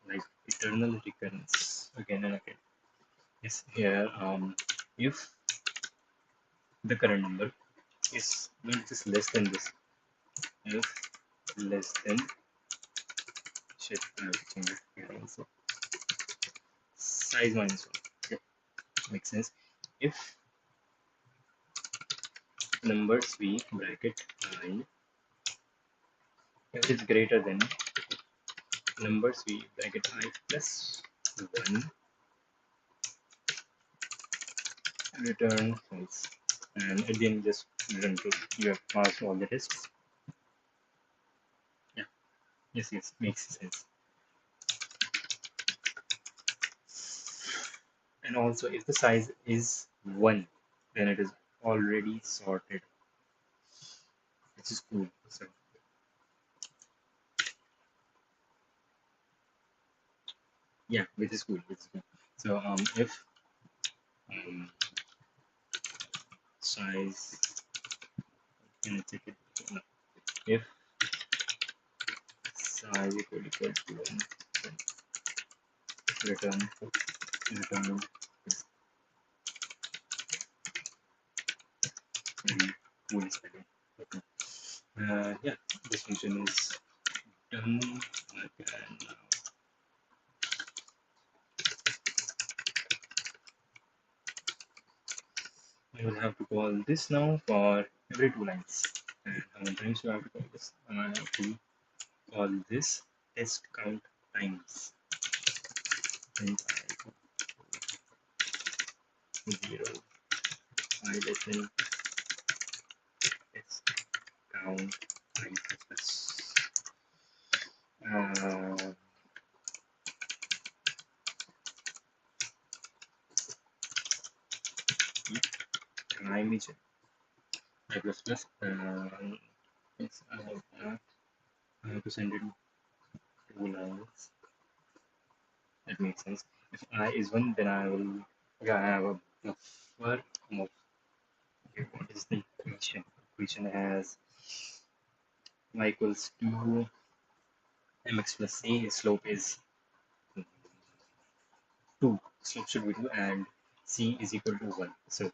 like eternal recurrence again and again. Yes, here if the current number is not just less than this, if less than, shit, I have to change it here also, size minus 1, okay, makes sense. If numbers v bracket I, if it's greater than numbers v bracket I plus 1, return false, and at the end just return true. You have passed all the tests. Yeah, yes, makes sense. And also, if the size is 1, then it is already sorted, which is cool. So yeah, which is cool. So if um, size, can I check it? No. If size equal to 1, then return return cool spelling. Okay. Yeah, this function is done. And now I will have to call this now for every 2 lines. And how many times do I have to call this? I have to call this test count times. And I 0, I less than test count times plus. Image I plus plus. Yes, I have that. I have to send it 2 lines. That makes sense. If I is 1, then I will, yeah, I have a buffer of, okay, what is the equation? Equation has y equals to mx plus a, slope is 2, slope should be 2, and c is equal to 1. So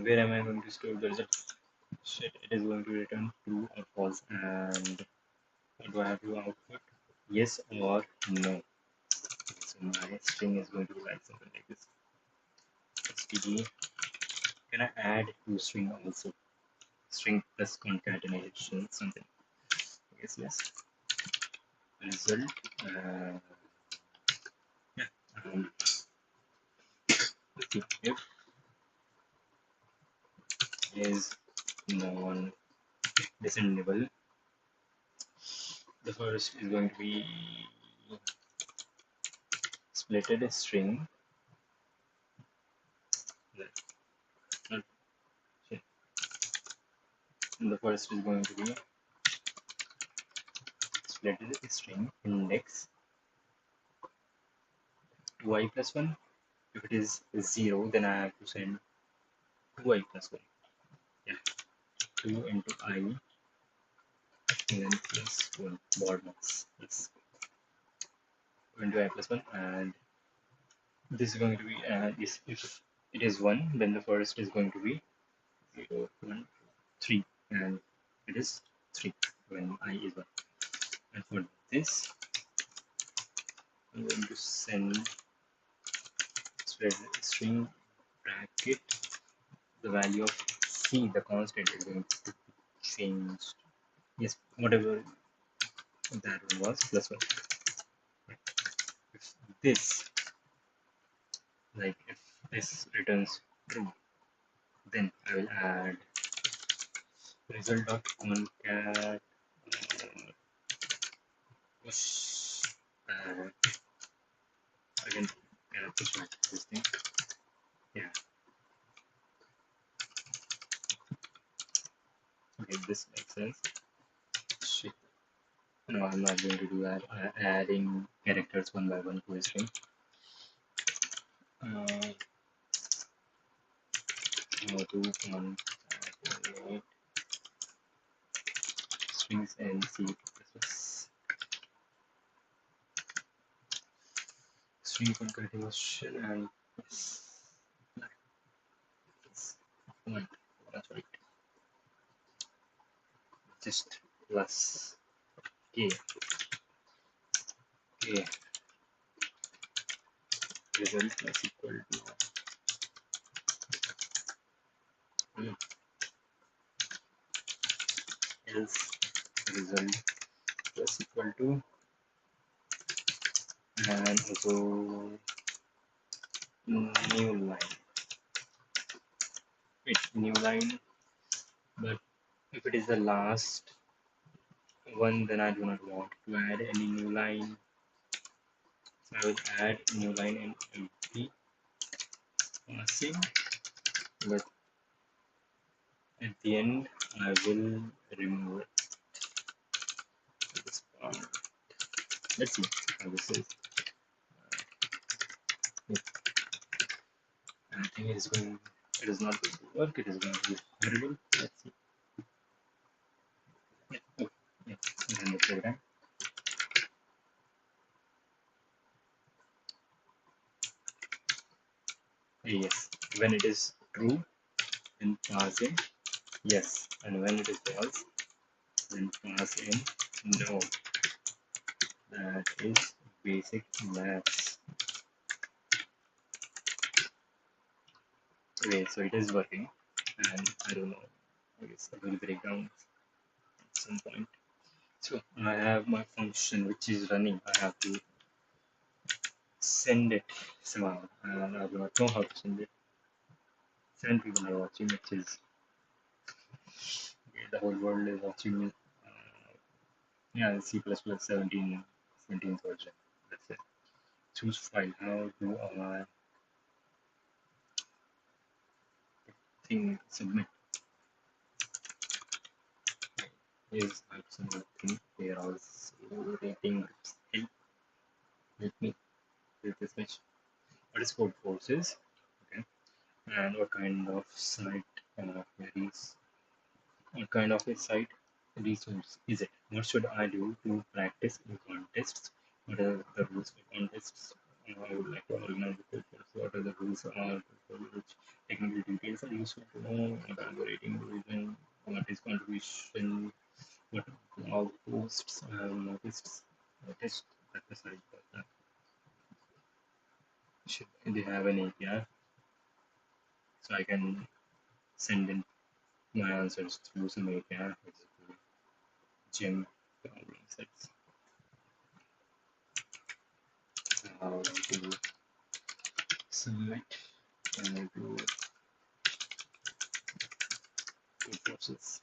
where am I going to store the result? Shit, it is going to return true or false, and what do I have to output? Yes or no. Okay, so my string is going to be like something like this. std, can I add to string also? String plus concatenation something. Yes. Result. Yeah. Um, if is non-descendable, the first is going to be splitted string. Not, The first is going to be split string index 2i plus 1. If it is 0, then I have to send 2i plus 1. Yeah, 2 into I and then plus 1 board mass. Yes, 2 into I plus 1, and this is going to be, if it is 1, then the first is going to be 0, 1, 3, and it is 3 when I is 1. And for this, I'm going to send spread string bracket the value of c, the constant, is going to be changed. Yes, whatever that one was, plus 1. If this, like if this returns true, then I will add result dot concat push, again push back this thing. Yeah, okay, this makes sense. Shit. No, I'm not going to do that. Adding characters one by one to a string. Uh, how to concatenate strings and C++. String concatenation and one. That's right. Just plus k. K result plus equal to mm, else result plus equal to, and also new line. It's new line, but if it is the last one, then I do not want to add any new line. So I will add new line in empty passing, but at the end I will remove this part. Let's see how this is. I think it is going. It is not going to work. It is going to be horrible. Let's see. Yeah, oh, yeah. Run the program. Yes, when it is true, then pass in yes, and when it is false, then pass in no. That is basic maths. Okay, so it is working, and I don't know. I guess I will break down at some point. So I have my function which is running. I have to send it somehow, and I do not know how to send it. 7 people are watching, which is okay, the whole world is watching me. Yeah, C++ 17, 17th version. That's it. Choose file. How do I think submit? Is some thing here also rating groups. Hey, let me do this much. What is code forces? Okay, and what kind of site varies? What kind of a site resource is it? What should I do to practice in contests? What are the rules for contests? I would like to organize the code force. What are the rules are for which technical details are useful to know? What are the rating division? What is contribution? What outposts I have noticed that the site does should they have an API so I can send in my answers through some API, basically gem problem sets. How to submit and do code process.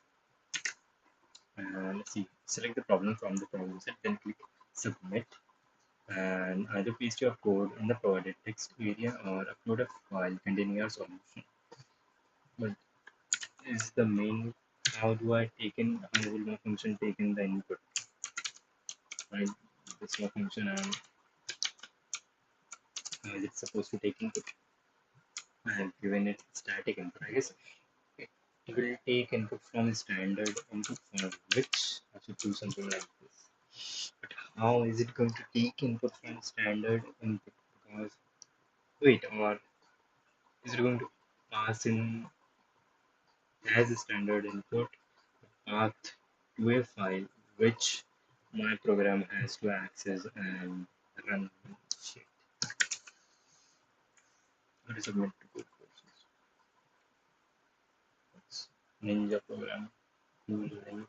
And let's see, select the problem from the problem set, then click submit, and either paste your code in the provided text area or upload a file containing your solution. But is the main how will my function take in the input, right? This my function, and how is it supposed to take input? I have given it static input. I guess it will take input from standard input for which I should do something like this. But how is it going to take input from standard input? Because wait, or is it going to pass in as a standard input path to a file which my program has to access and run? Shit. What is submit to code process? It's Ninja program. Tool name.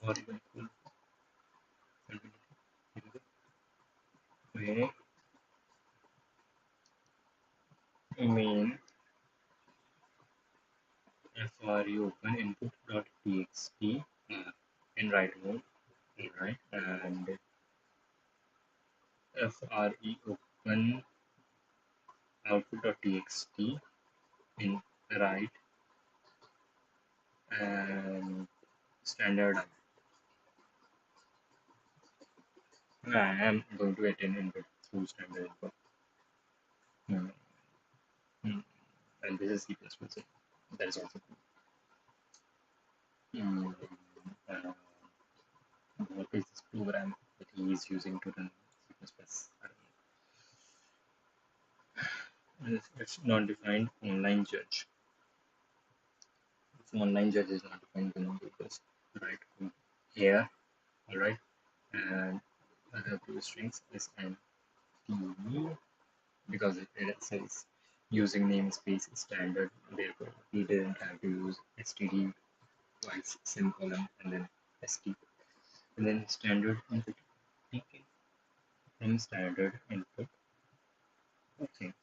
Horrible. Where main FRE open input.txt in write mode, right? And FRE open output.txt in write and standard. I am going to get an input through standard input. Hmm, hmm. And this is C++. That is also cool. Hmm. Uh, what is this program that he is using to run C++? I don't know. It's not defined online judge. If online judge is not defined, then do this. Right here, alright, and I have two strings s and t because it says using namespace standard, therefore he didn't have to use std twice, semicolon, and then st, and then standard input. Okay, from standard input, okay,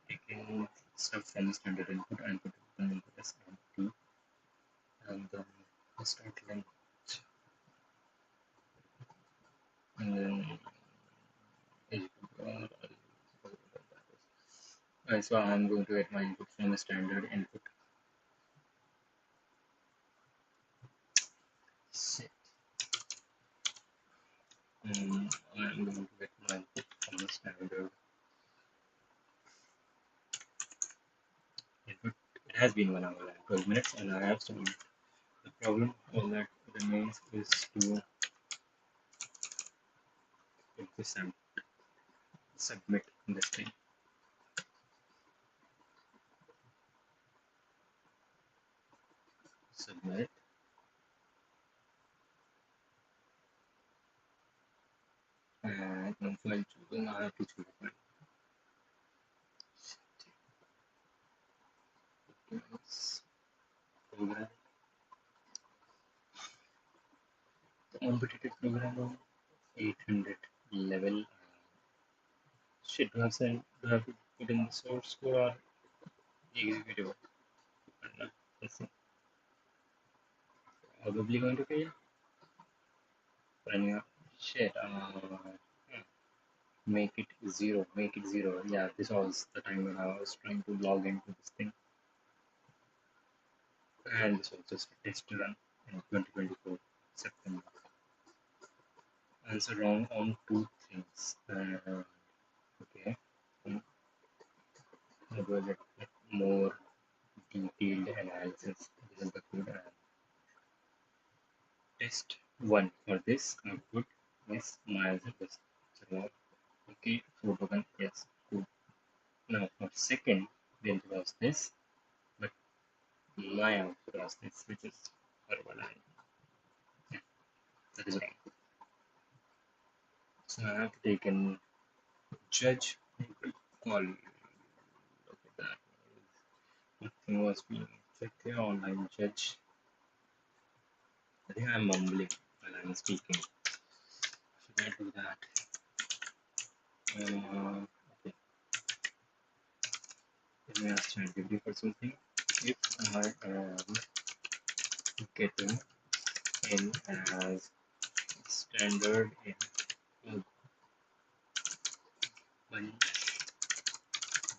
taking stuff from standard input and put it into s and t, and then start length, and then so I'm going to get my input from a standard input. Shit. I'm going to get my input from a standard input. It has been 1 hour and 12 minutes, and I have some. The problem all that remains is to put this and submit this thing. Submit. And one file choosing, I have to choose a file. Program. The competitive program 800 level. Shit, do I have to put in the source code or executable? Let's see. Probably going to fail. Running shit. Make it zero. Make it zero. Yeah, this was the time when I was trying to log into this thing, and this was just a test run in 2024 September. Answer wrong on two things. Okay. How do I get more detailed analysis? This is the code. Test one for this output is my answer was zero. Okay, so token yes, cool. Now for second, the answer was this, but my answer was this, which is horrible. That is wrong. So I have to take an judge call. Look at that. Nothing was being checked here. Online judge. I think I'm mumbling while I'm speaking. Should I do that? Okay. Let me ask ChatGPT for something. If I am getting in as standard in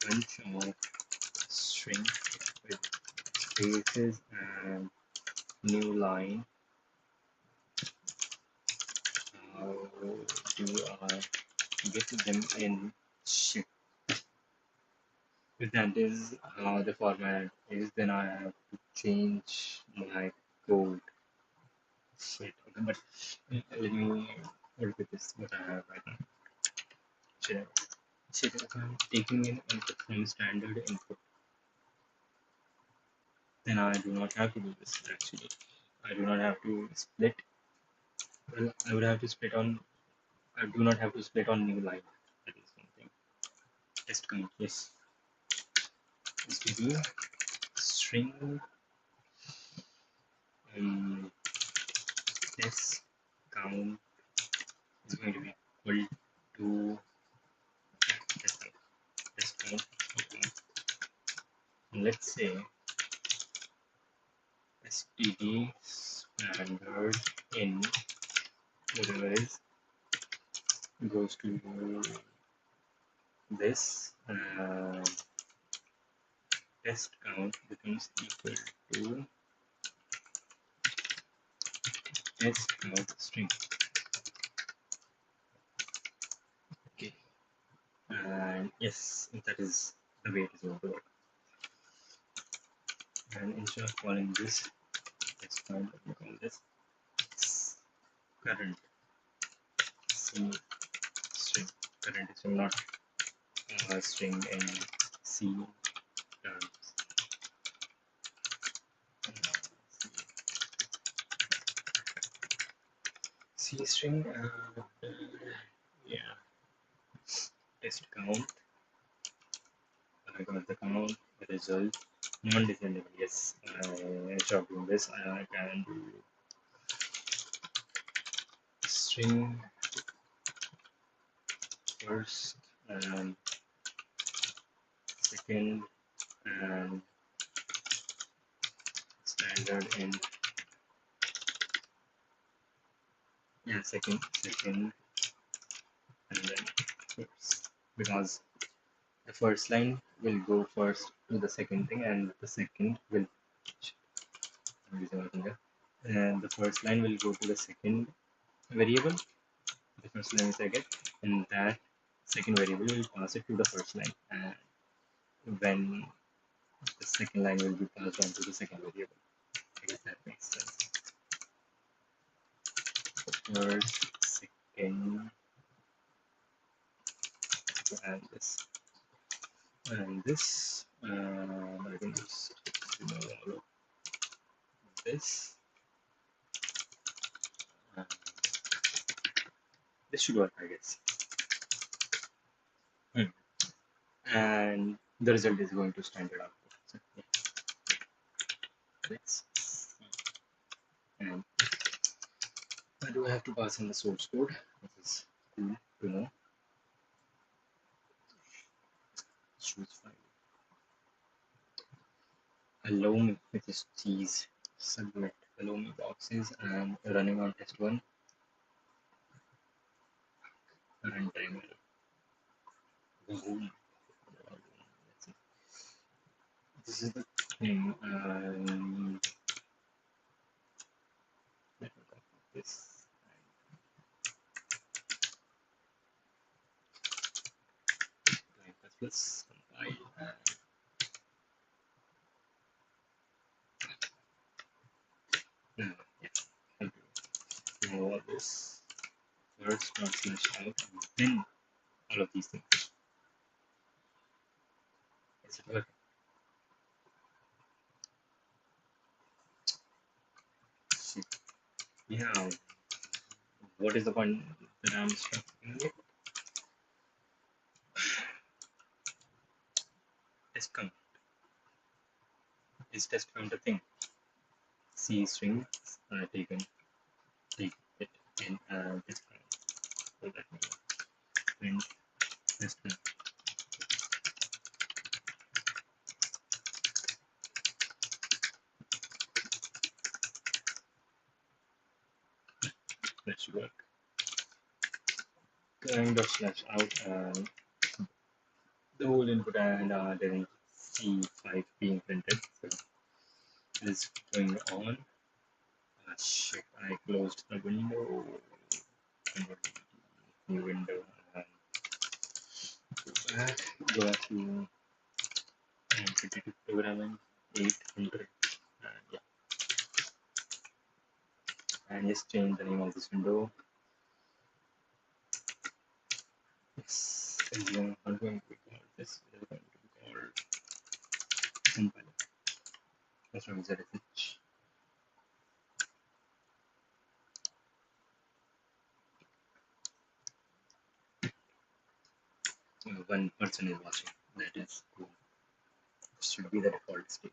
bunch of string with spaces and new line. How do I get them in shift? If that is how the format is, then I have to change my code. Shit. Okay, but let me work with this, what I have right now. Shit. Shit, if I'm taking in input from standard input, then I do not have to do this actually. I do not have to split. Well, I would have to split on, I do not have to split on new line. That is something. Test count, yes. std string um, test count is going to be equal to test count. Let's say std standard in whatever is goes to this, test count becomes equal to test count string. Okay, and yes, that is the way it is going to work. And instead of calling this test count, let me call this current C string. Current is not a string in C terms. C string, yeah, test count. I got the count, the result, non-descendable. Yes, instead of doing this, I can do string first and second and standard in, yeah, second and then first, because the first line will go first to the second thing and the second will, and the first line will go to the second variable, the first line is second, and that second variable will pass it to the first line, and when the second line will be passed on to the second variable. I guess that makes sense. First, second, and this, I can just remove all of this. This should work, I guess. And the result is going to standard output. So, yeah. Let's see. And I do have to pass in the source code. This is cool to know. Choose file. Allow me with this cheese. Submit. Allow me boxes and running on test1. Runtime. Boom. This is the thing. Let me copy this. Plus compile and yeah, have to remove all this first, not slash out, and then all of these things. Is it working? Yeah, what is the point that I'm stuck in it? Test count. Is test count a thing? C string taken, take it in test count. So that means print test count. That should work. Dot slash out and the whole input and didn't see 5 being printed. So it's going on. Shit, I closed the window. New window. And go back to competitive programming 800. And yeah, and just change the name of this window. It's not going to be called this. It is going to be called simple. That's from ZSH. One person is watching. That is cool. This should be the default state.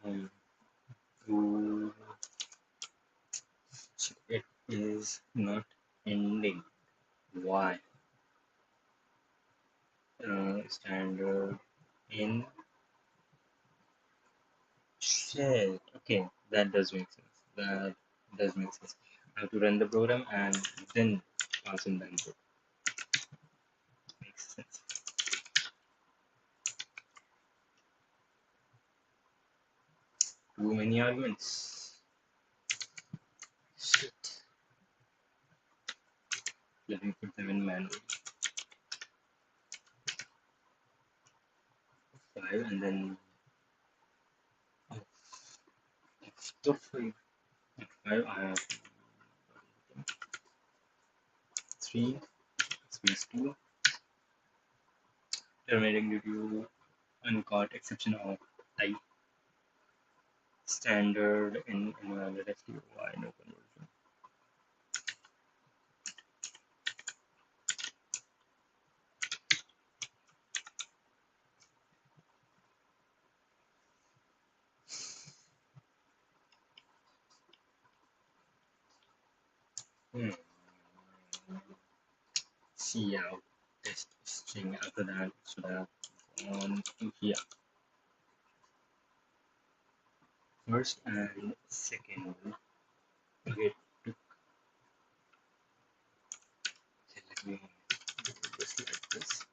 Um, it is not ending. Why? Standard in shit. Okay, that does make sense. That does make sense. I have to run the program and then pass in the input. Makes sense. Too many arguments. Shit. Let me put them in manual. 5 and then after 5, I have 3 space 2 terminating due to uncaught exception of type standard in invalid STOY no conversion. Hmm. See out test string after that should have gone to here. First and second. Okay, let me do this like this.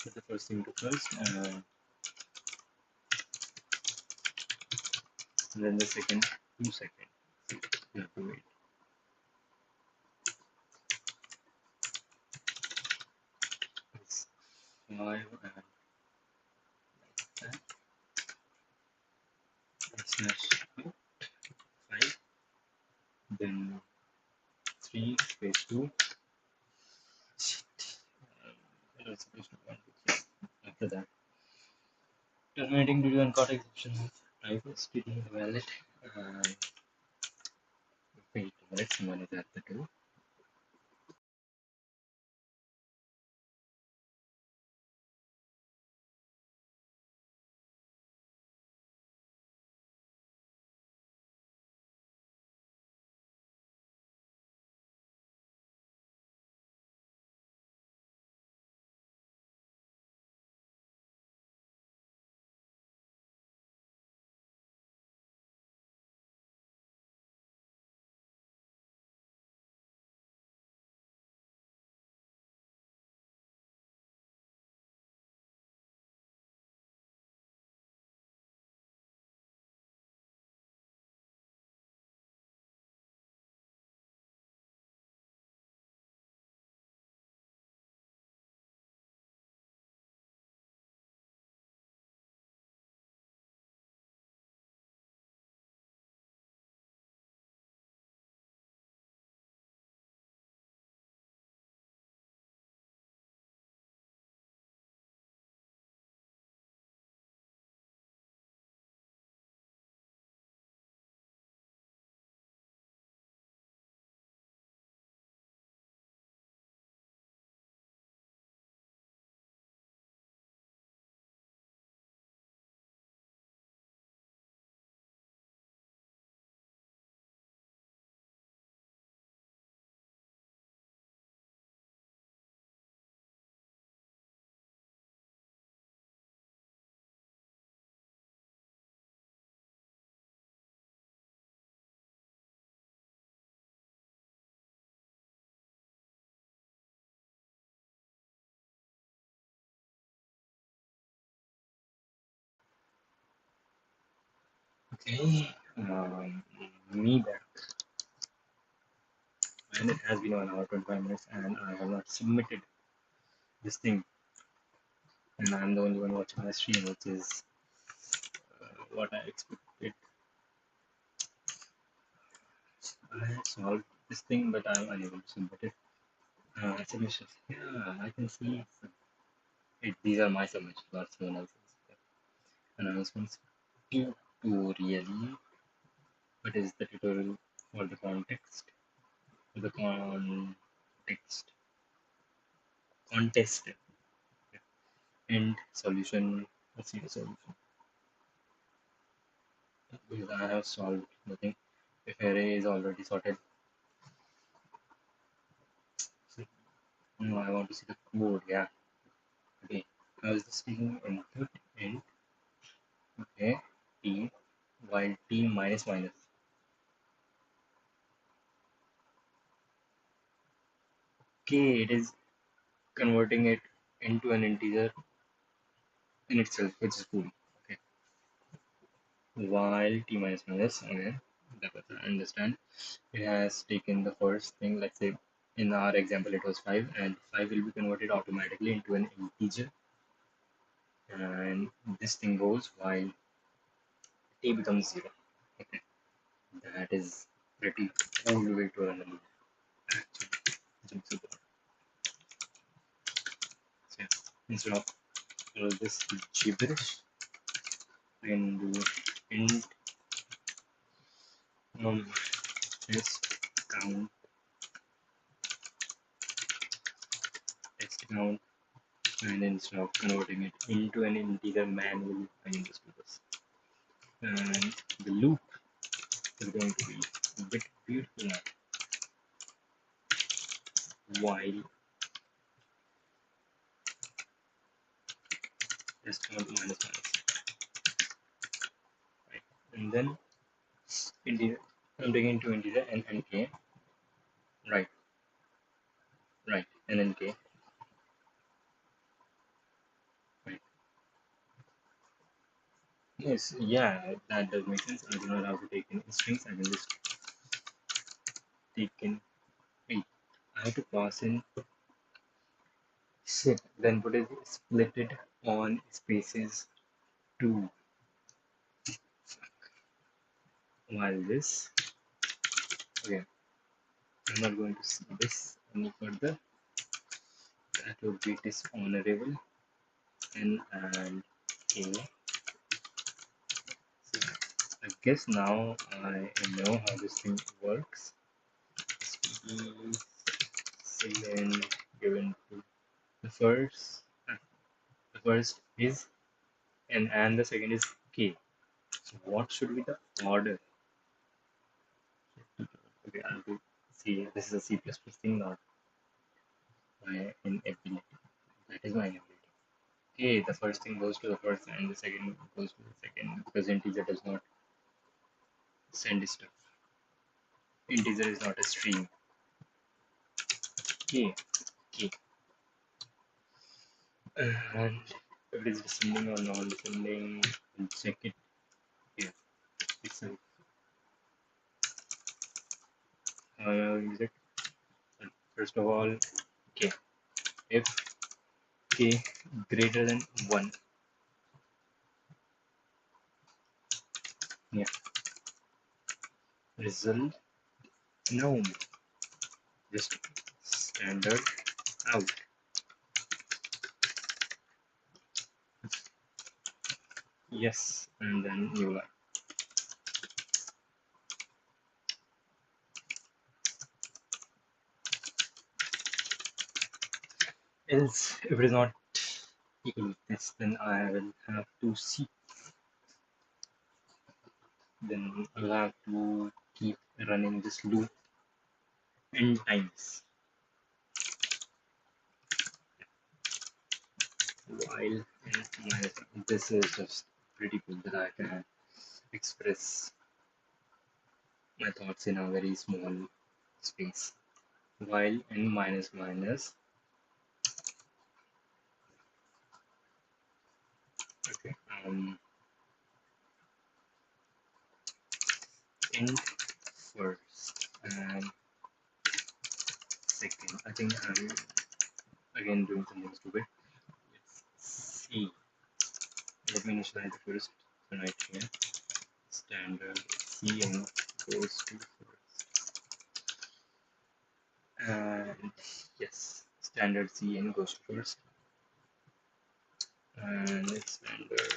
Put the first thing to first, and then the second 2 seconds. You have to wait. It's 5 and that. Slash out 5. Then 3 space 2. Shit. I was supposed to 1 2 3. After that, terminating due to uncaught exception of type is speaking valid. Wait, let someone is at the door. Okay, me back, and it has been 1 hour 25 minutes, and I have not submitted this thing, and I'm the only one watching my stream, which is what I expected. I have solved this thing, but I'm unable to submit it. Submissions. Yeah, I can see. These are my submissions, not someone else's. Announcements. Tutorial. What is the tutorial for the context? The context. Contest. And solution. Let's see the solution. Because I have solved nothing. If array is already sorted, so, no, I want to see the code. Yeah. Okay. How is this taking input int? Okay. T while t minus minus. Okay, it is converting it into an integer in itself, which is cool. Okay. While t minus minus, okay, that was I understand. It has taken the first thing, let's say in our example it was 5, and 5 will be converted automatically into an integer, and this thing goes while t becomes 0. Okay, that is pretty cool way to run a loop. Actually, so yeah, instead of all this gibberish, I can do int test count text count, and instead of converting it into an integer manually, I can just do this. And the loop is going to be a bit beautiful now. While test count minus minus, right? And then integer, I'm taking into integer and nk, right, right, and nk, right. Yes, yeah, that does make sense. I do not have to take in strings. I can just take in 8. I have to pass in shit, then put it split it on spaces 2. While this, okay, I'm not going to see this any further. That would be dishonorable and a. So I guess now I know how this thing works. Is Cn given to the first, the first is n and the second is k. So what should be the order? Okay, I'll do C. This is a C++ thing, not my inability. That is my inability. Okay, the first thing goes to the first and the second goes to the second because integer does not send stuff. Integer is not a string. Okay, okay. And if it is descending or non-descending, we'll check it here itself. How I use it? First of all, k. If k greater than 1, yeah, result no, just standard out. Yes, and then you like. Else, if it is not equal to this, then I will have to see. Then I'll have to keep running this loop n times while n minus. This is just pretty cool that I can express my thoughts in a very small space. While n minus minus, okay, int first and second. I think I'm again doing something stupid. It's C. Let me initialize the first right here. Standard Cn goes to first. And yes, standard Cn goes to first. And standard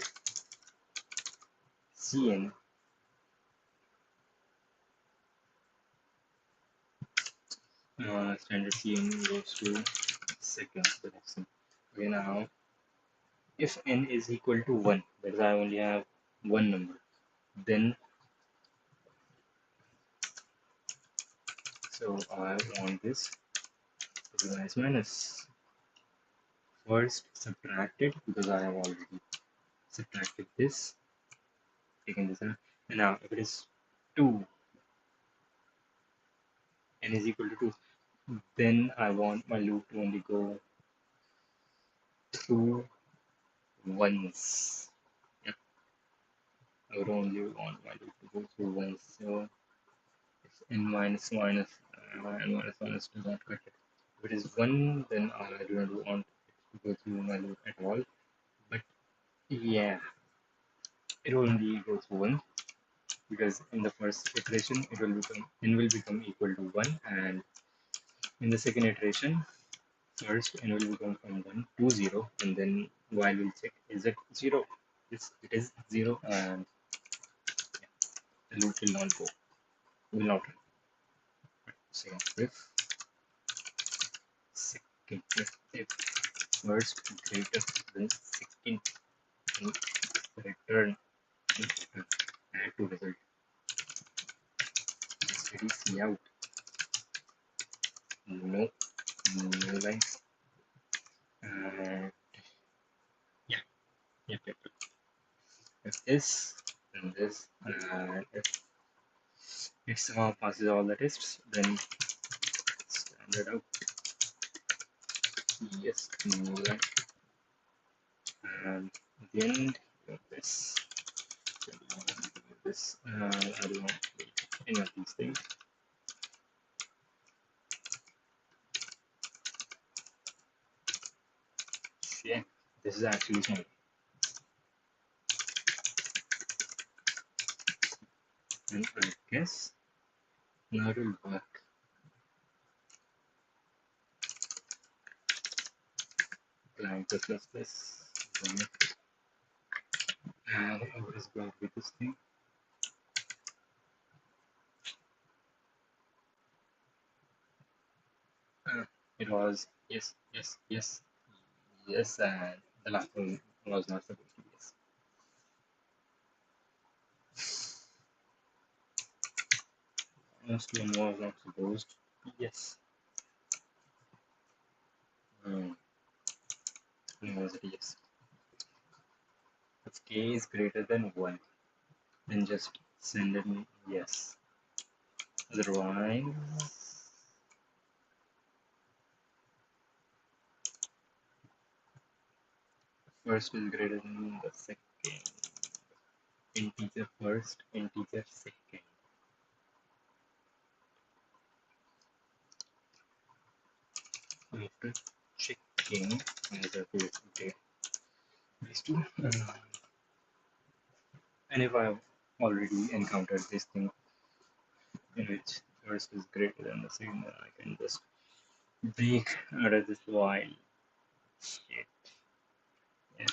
Cn standard Cn goes to second. The next thing. Okay, now if n is equal to 1, that is I only have one number, then so I want this to be nice minus first subtracted because I have already subtracted this, taken this out, and now if it is 2, n is equal to 2, then I want my loop to only go through once. Yep, I would only want my loop to go through once. So if n minus minus n minus minus does not cut it. If it is 1, then I do not want it to go through my loop at all. But yeah, it will only go through 1 because in the first iteration it will become n will become equal to 1, and in the second iteration first n will become from 1 to 0, and then while we'll check is it 0. Yes, it is 0, and the loop will not go, will not run. So if second, if first greater than second, return add to result steady C out, no no lines, and yeah, yep. If this, then this, and if it somehow passes all the tests, then standard out. Yes, no line. And then this, this, I don't want any of these things. Yeah, this is actually something. And I guess now it will work. Client plus and what is going with this thing? It was yes, and the last one was not supposed to be yes. Last one was not supposed to be yes. Was it yes? If k is greater than 1, then just send in yes. Otherwise, first is greater than the second. Integer first, integer second. After checking, I have to update these two. And if I have already encountered this thing in which first is greater than the second, then I can just break out of this while. Shit. Yeah,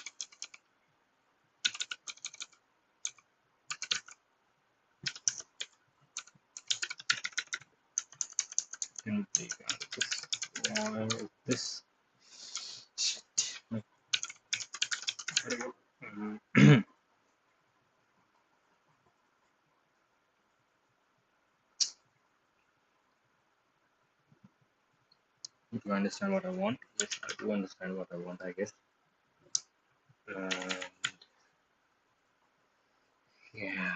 can break out of this while this. Shit. Where'd it go? Do you understand what I want? Yes, I do understand what I want, I guess. Yeah,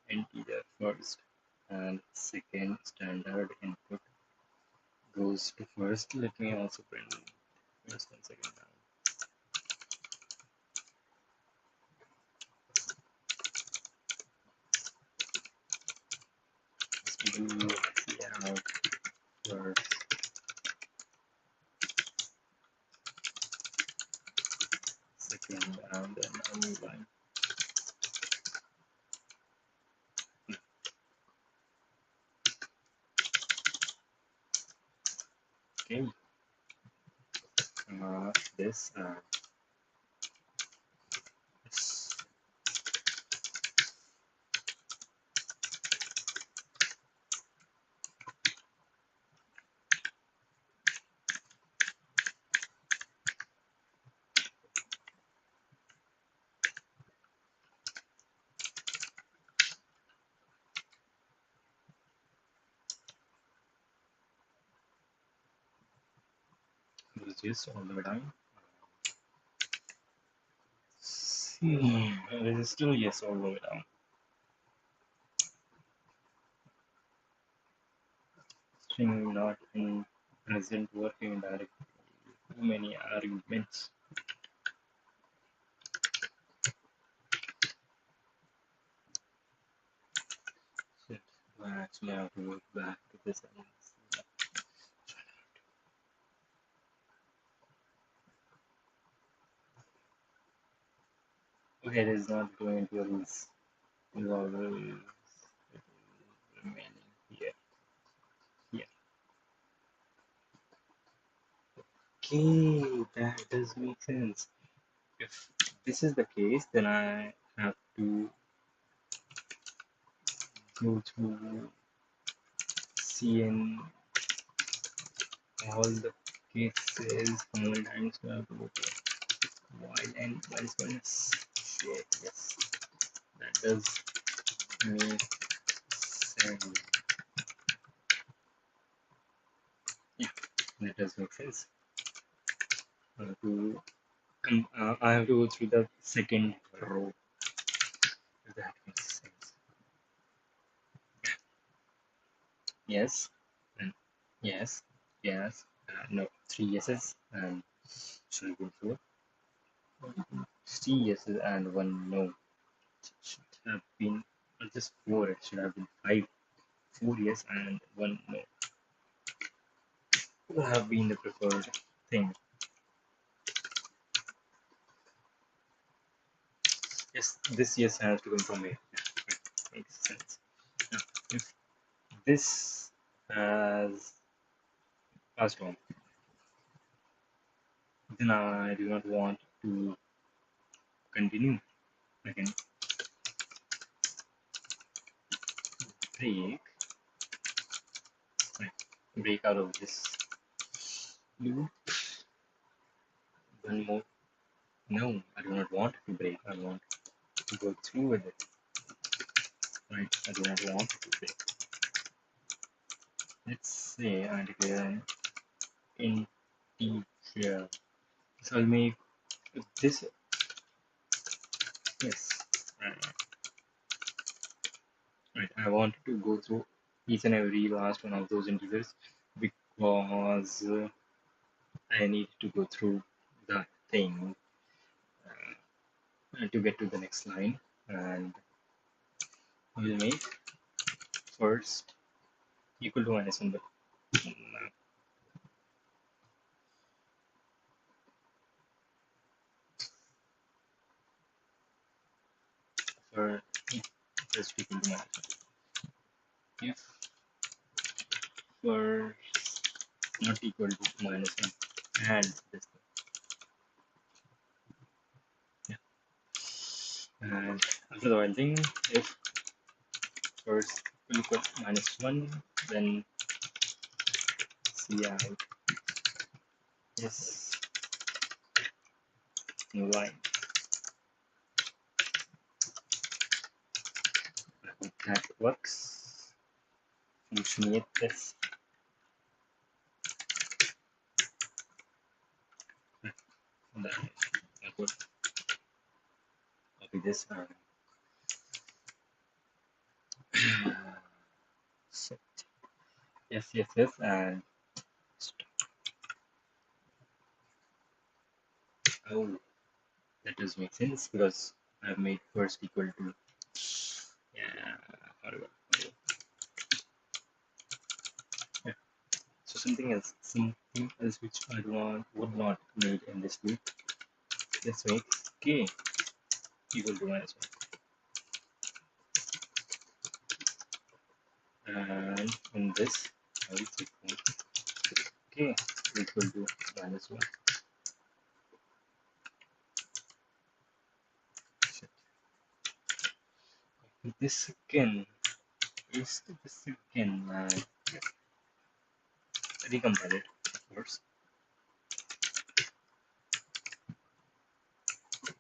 integer first and second standard input goes to first. Let me also print first and second down. do yeah first second and then a new line. Okay, this this goes yes all the way down. See, it is still yes all the way down. String not in present working directly. Too many arguments. Shit, I actually have to work back to this end. Okay, it is not going to else. It is always remaining here. Here. Okay, that does make sense. If this is the case, then I have to go through CN all the cases how many times do I have to go through while n minus minus shit, yes, that does make sense. Yeah, that does make sense. To I have to go through the second row, if that makes sense. Yes, and yes, yes, no, three yeses, and should have been four. Three yeses and one no. It should have been not just four, it should have been five. 4 yes and one no. Would have been the preferred thing. Yes, this yes has to come from here. Yeah, makes sense. Now, if this has passed on, then I do not want to continue. I can break, right, break out of this loop. One more. No, I do not want to break. I want to go through with it. Right, I do not want to break. Let's say I declare an integer. So I'll make this yes. Right, right. I want to go through each and every last one of those integers because I need to go through that thing to get to the next line, and we'll make first equal to minus one, but for first equal to minus one. If first not equal to minus one, and this one. Yeah. And after the while thing, if first equal to minus one, then see out yes new line. I hope that works. Funktioniert das? And then I could copy this and set yes, yes, yes, and stop. Oh, that does make sense because I've made first equal to yeah, horrible, horrible. something else which I do not would not need in this loop. This makes k equal to minus 1, and in this I will take k equal to minus 1. This again is this again. Recompile it, of course.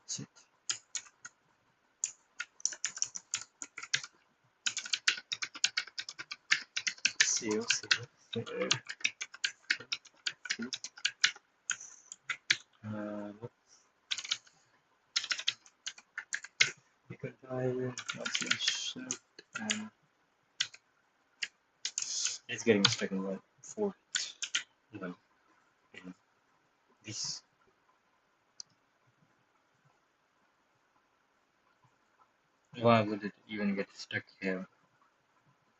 Shit. Save. Recompile, /shift, and it's getting stuck in one fourth one in this. Why would it even get stuck here?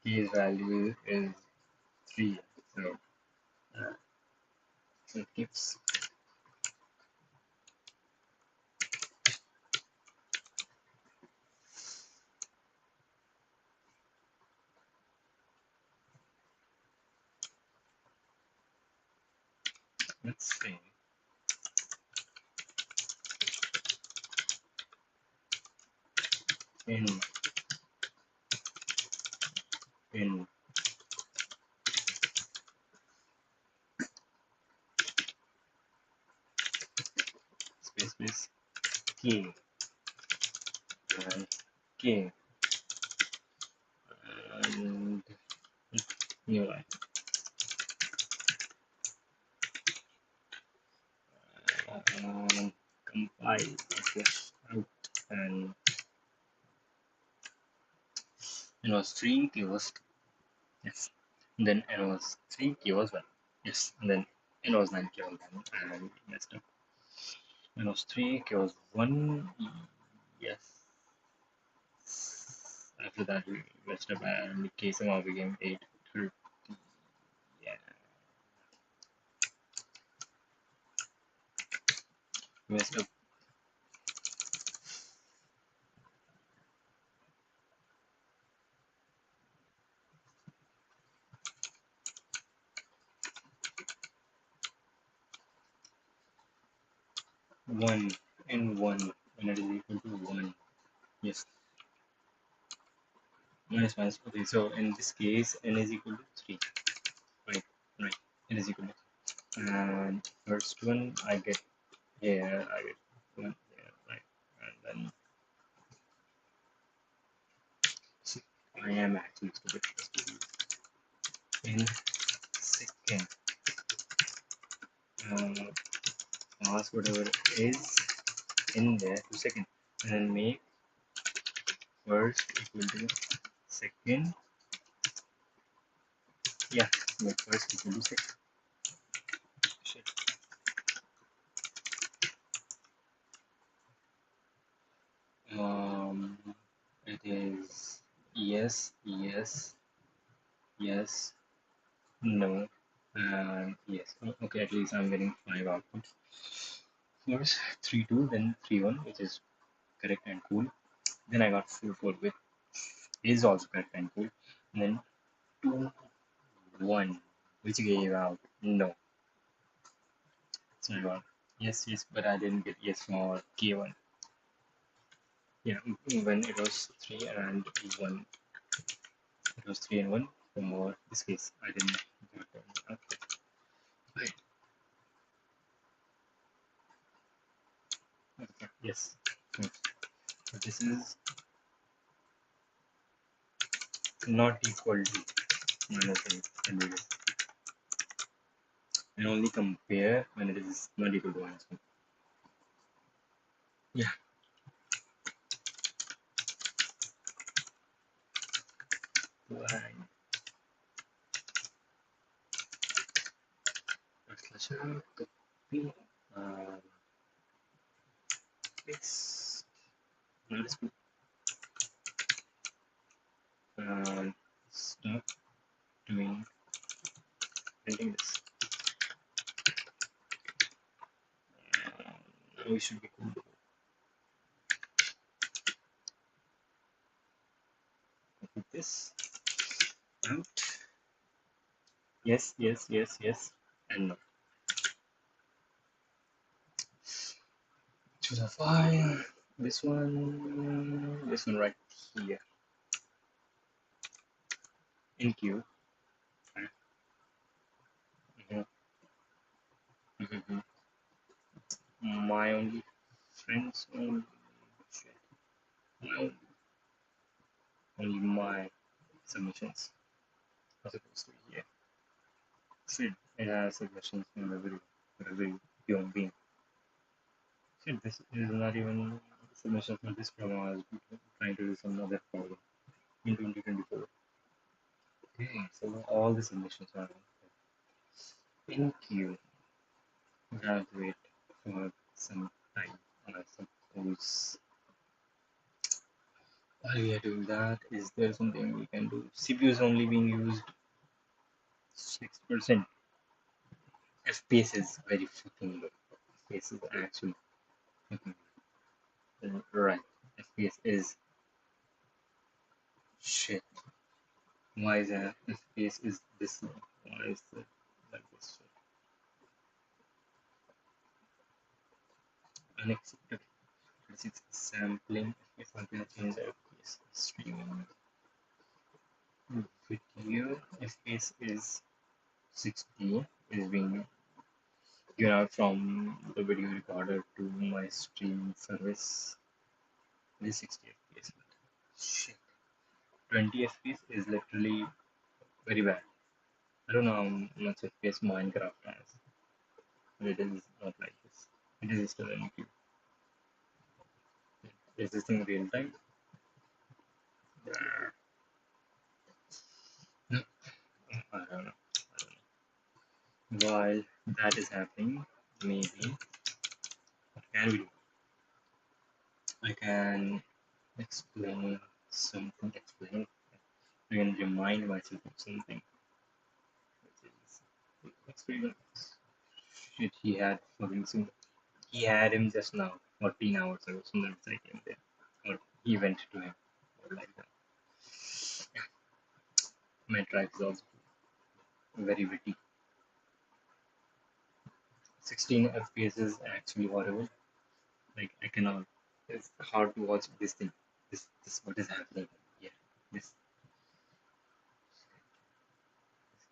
K's value is 3, so uh, it keeps. Let's see. In in space k and k and new line. Compile slash out, and it was 3, k was 2. Yes. And then n was 3, k was 1. Yes. And then n was 9, k was 1, and messed up. N was 3, k was 1. Yes. After that, we messed up, and k somehow became 8. 30. Yeah. Messed up. One and 1 when it is equal to 1. Yes. Minus. Okay, so in this case, n is equal to 3. Right. Right. N is equal to 3. And first one I get here, I get 1 here, right. And then see, I am actually stupid. In second, pass whatever is in there to second, and then make first equal to second. Yeah, make first equal to second. Shit. It is yes, no, and yes. Okay, at least I'm getting 5 outputs. First 3 2, then 3 1, which is correct and cool. Then I got 4 4, which is also correct and cool. And then 2 1, which gave out no. So I got yes, but I didn't get yes for K1. Yeah, when it was 3 and 1, it was 3 and 1. For this case, I didn't get one. Okay. Okay. Yes. So this is not equal to minus 8 and it is, and only compare when it is not equal to minus 1. Yeah. Line. Copy. Paste. Let's put stop doing printing this. Now we should be cool. Put this out. Yes, yes, yes, yes, and no. To the file. This one right here. In queue. Mhm, mhm. My only friends, only shit. Only my submissions are supposed to be here. Shit, it has submissions for every human being. Shit, this is not even submission for this problem. I was trying to do some other problem in 2024. Okay, so all the submissions are in queue. We have to wait for some time. I suppose while we are doing that, is there something we can do? CPU is only being used 6%. FPS is very fucking low. FPS is actually fucking low. Right. FPS is shit. Why is that? FPS is this low? Why is it like this? Unacceptable. It's sampling. If I can change the FPS streaming video, FPS is 60 is being given out from the video recorder to my streaming service. It is 60 FPS. Shit. 20 FPS is literally very bad. I don't know how much FPS Minecraft has, but it is not like this. It is still an queue. Is this thing real time? No, I don't know. While that is happening, maybe what can we do? I can explain something. Explain. I can remind myself of something, which is experiments. Shit, he had fucking some. He had him just now, 14 hours ago. Sometimes I came there, or he went to him, or like that. My tribe is also very witty. 16 FPS is actually horrible. Like I cannot. It's hard to watch this thing. This what is happening here. This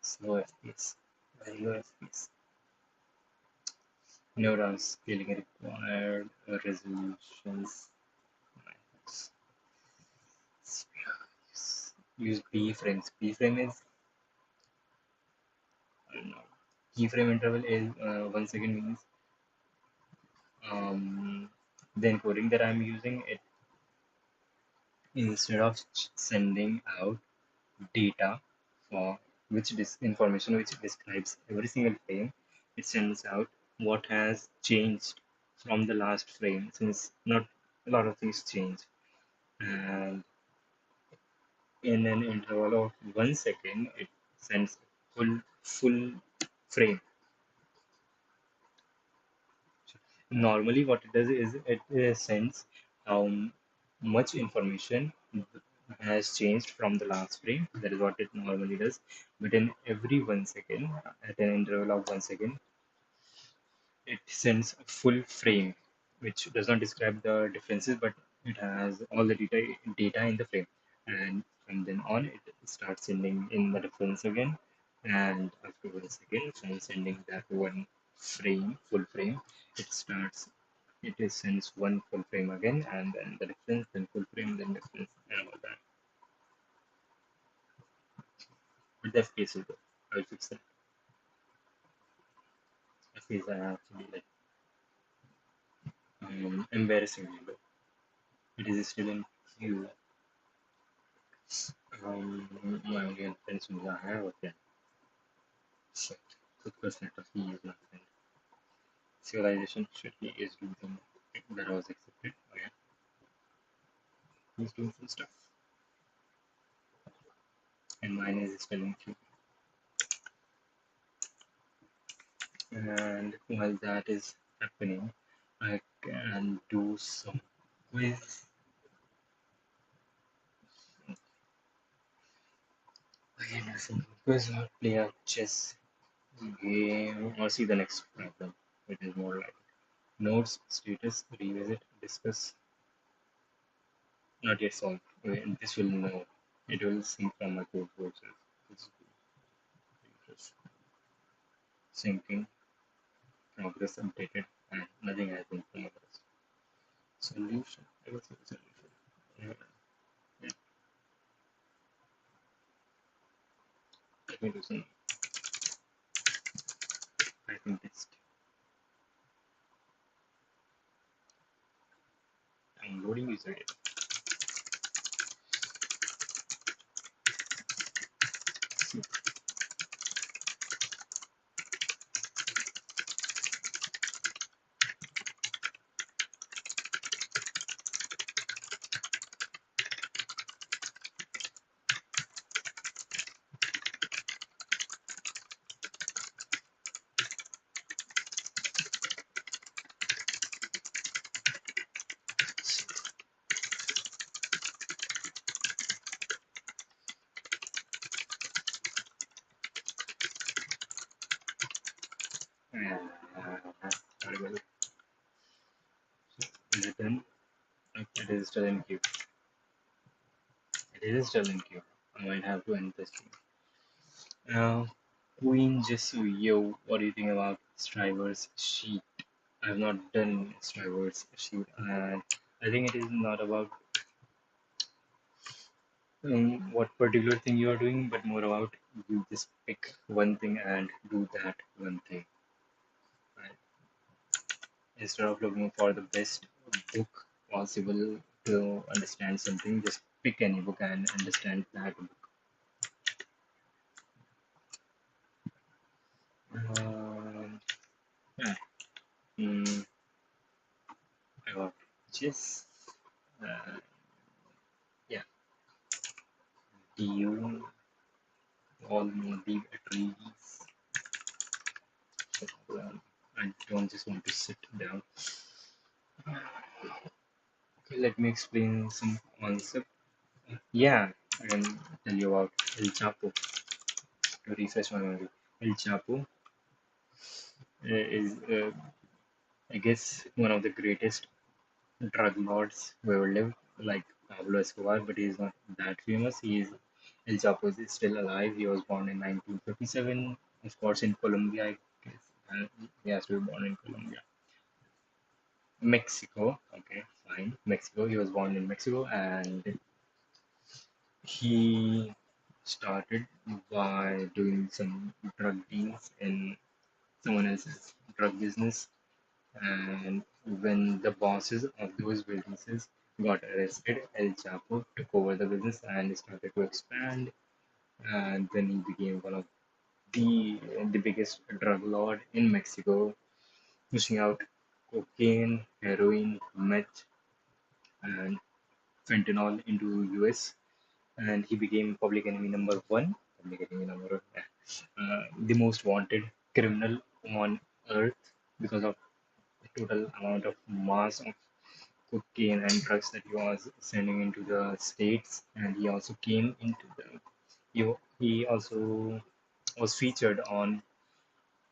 slow FPS, very low FPS. No downscaling required. Resolutions. Use B-frames. B-frame is I don't know. Keyframe interval is 1 second means the encoding that I'm using it instead of sending out data for information which describes every single frame, it sends out what has changed from the last frame since not a lot of things change. And in an interval of 1 second, it sends full frame. Normally, what it does is it sends how much information has changed from the last frame. That is what it normally does. But in every 1 second, at an interval of 1 second, it sends a full frame, which does not describe the differences, but it has all the data in the frame. And from then on, it starts sending in the difference again. And after 1 second, from sending that one frame, full frame, it starts. It is sends one full frame again, and then the difference, then full frame, then difference, and all that. But the FPS will go. I'll fix that. FPS are actually like embarrassingly low. It is still in queue. My only friends who I have again. Shit. Good question of he is not friend. Civilization should he is doing that was accepted. Okay. He's doing some stuff. And mine is still in queue. And while that is happening, I can do some quiz. I can do some quiz or play a chess game or see the next problem, which is more like notes, status, revisit, discuss, not yet solved. This will know. It will sync from my code process. It's just syncing, progress updated, and nothing has been progress. Solution. I will say solution. Yeah, yeah. Let me do some typing test. Downloading user data. Audible. Is it done? Okay, it is still in queue. It is still in queue. I might have to end this thing. Queen Jesu, yo, what do you think about Striver's sheet? I have not done Striver's sheet, and I think it is not about what particular thing you are doing, but more about you just pick one thing and do that one thing. Right? Instead of looking for the best book possible to understand something, just pick any book and understand that book. Yeah. Mm, I got chess. Uh, yeah. Do you all maybe trees? I don't just want to sit down. Okay, let me explain some concept. Yeah, I can tell you about El Chapo to refresh my memory. El Chapo is, I guess, one of the greatest drug lords who ever lived, like Pablo Escobar, but he is not that famous. He is El Chapo is still alive. He was born in 1957, of course, in Colombia, I guess. He has to be born in Colombia. Mexico, okay, fine. Mexico. He was born in Mexico, and he started by doing some drug deals in someone else's drug business. And when the bosses of those businesses got arrested, El Chapo took over the business and started to expand. And then he became one of the biggest drug lord in Mexico, pushing out cocaine, heroin, meth, and fentanyl into US. And he became public enemy number one. Public enemy number one, yeah. The most wanted criminal on earth because of the total amount of mass of cocaine and drugs that he was sending into the states. And he also came into the he also was featured on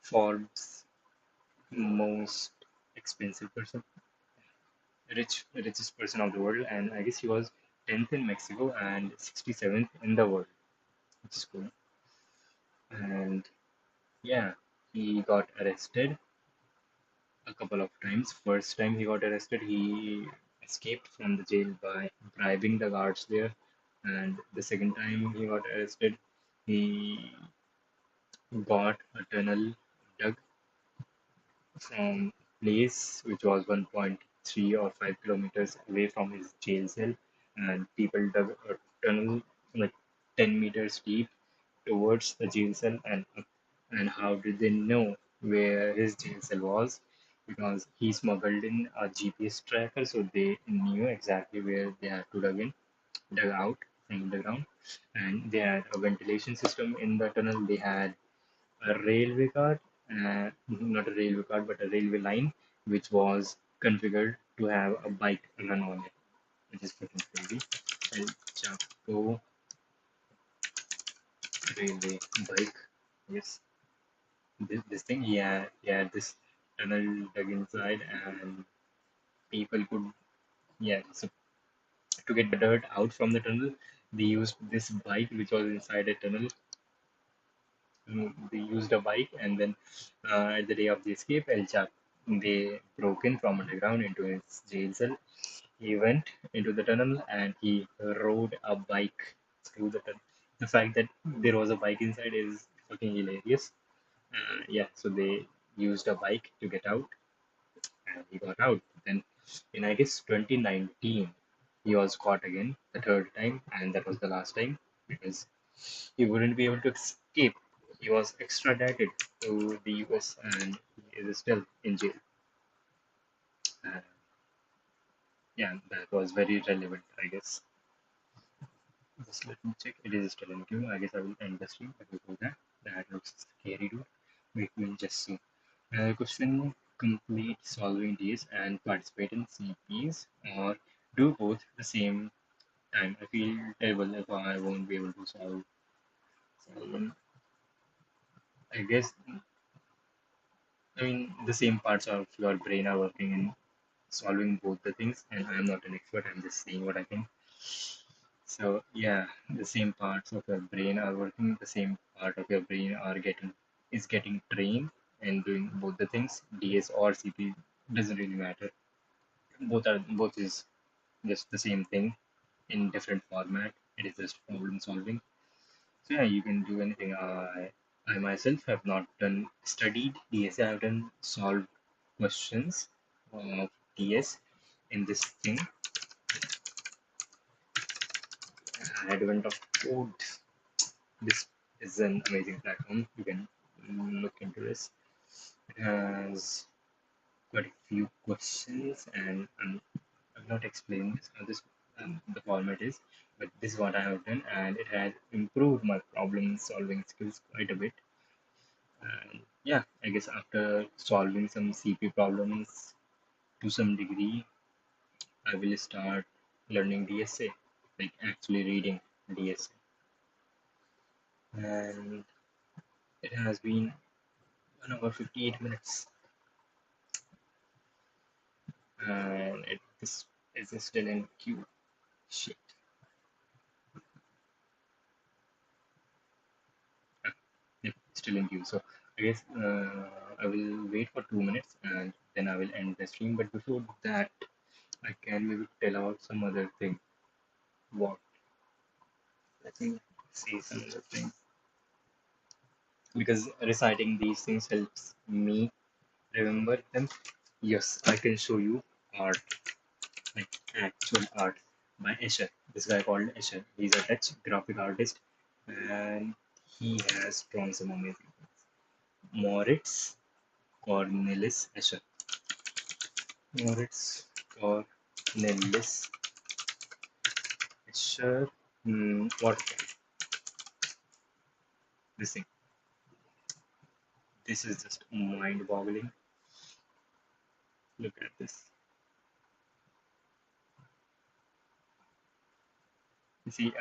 Forbes most expensive person, richest person of the world, and I guess he was 10th in Mexico and 67th in the world, which is cool. And yeah, he got arrested a couple of times. First time he got arrested, he escaped from the jail by bribing the guards there. And the second time he got arrested, he got a tunnel dug from place which was 1.3 or 5 kilometers away from his jail cell, and people dug a tunnel like 10 meters deep towards the jail cell and up. And how did they know where his jail cell was? Because he smuggled in a GPS tracker, so they knew exactly where they had to dug out from the ground. And they had a ventilation system in the tunnel. They had a railway car, not a railway car, but a railway line, which was configured to have a bike run on it, which is freaking crazy. El Chapo railway bike. Yes, this thing, yeah, this tunnel dug inside, and people could, yeah. So to get the dirt out from the tunnel, they used this bike which was inside a tunnel. They used a bike, and then at the day of the escape, El Chap, they broke in from underground into his jail cell. He went into the tunnel and he rode a bike through the tunnel. The fact that there was a bike inside is fucking hilarious. Yeah, so they used a bike to get out, and he got out. Then in, I guess, 2019, he was caught again the third time, and that was the last time because he wouldn't be able to escape. He was extradited to the US and he is still in jail. Uh, yeah, that was very relevant, I guess. Just let me check. It is still in queue. I guess I will end the stream. But before that, that looks scary, dude. Wait, we'll just see. Question: complete solving these and participate in CPs, or do both at the same time. I feel terrible if I won't be able to solve them. I guess, I mean, the same parts of your brain are working in solving both the things, and I'm not an expert. I'm just saying what I think. So yeah, the same parts of your brain are working. The same part of your brain are getting trained and doing both the things. DS or CP doesn't really matter. Both is just the same thing in different format. It is just problem solving. So yeah, you can do anything. I myself have not done studied DS. I have done solved questions of DS in this thing. Advent of code. This is an amazing platform. You can look into this. It has quite a few questions, and I'm not explaining this how this the format is, but this is what I have done, and it has improved my problem solving skills quite a bit. And yeah, I guess after solving some CP problems to some degree, I will start learning DSA, like actually reading DSA. And it has been 1 hour 58 minutes, and this is still in queue. Shit. Ah, yep, still in queue. So I guess I will wait for 2 minutes and then I will end the stream. But before that, I can maybe tell about some other thing. What? Let me see some other thing. Because reciting these things helps me remember them. Yes, I can show you art, like actual art by Escher. This guy called Escher. He's a Dutch graphic artist and he has drawn some amazing things. Moritz Cornelis Escher. Moritz Cornelis Escher. What this thing? This is just mind-boggling. Look at this. You see,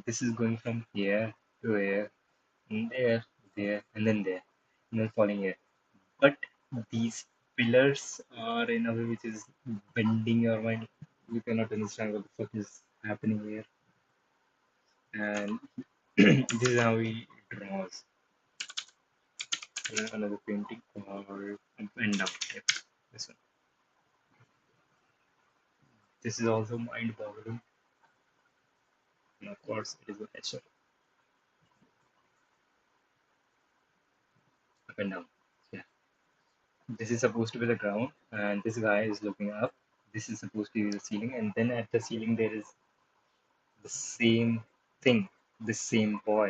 this is going from here to here, and there, and then falling here. But these pillars are in a way which is bending your mind. You cannot understand what the fuck is happening here. And this is how he draws. Another painting called Up and Down. Yep, this one. This is also mind-boggling. And of course, it is a picture. Up and down. Yeah. This is supposed to be the ground, and this guy is looking up. This is supposed to be the ceiling, and then at the ceiling there is the same thing, the same boy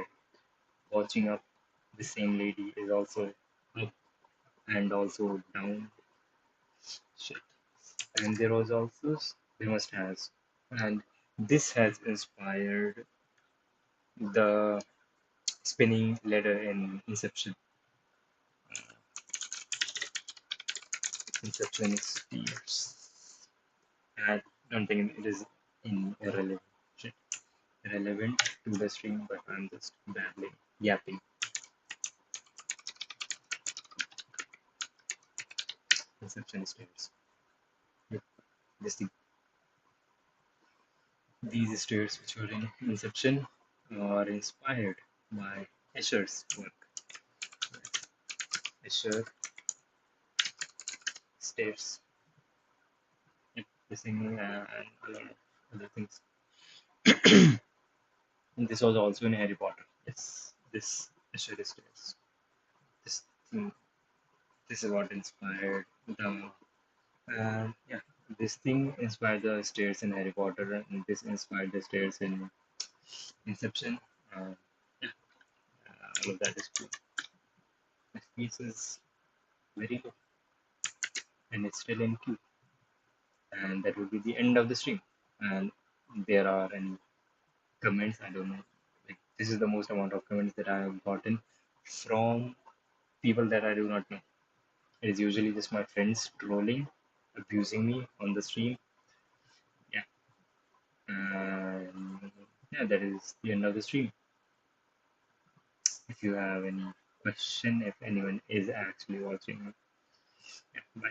watching up. The same lady is also up and also down. Shit. And there was also they must has, and this has inspired the spinning ladder in Inception. Inception steers. I don't think it is irrelevant, relevant to the stream, but I'm just babbling, yapping. Inception stairs. Yep. Just these stairs, which were in Inception, are inspired by Escher's work. Escher stairs, yep, the singing and a lot of other things. And this was also in Harry Potter. Yes, this Escher stairs. This thing, this is what inspired the yeah. This thing inspired the stairs in Harry Potter, and this inspired the stairs in Inception. Uh, yeah, all of that is true. My piece is very low, and it's still in queue, and that will be the end of the stream. And there are any comments, I don't know. Like this is the most amount of comments that I have gotten from people that I do not know. It is usually just my friends trolling, abusing me on the stream. Yeah, and yeah, that is the end of the stream. If you have any question, if anyone is actually watching, yeah, bye.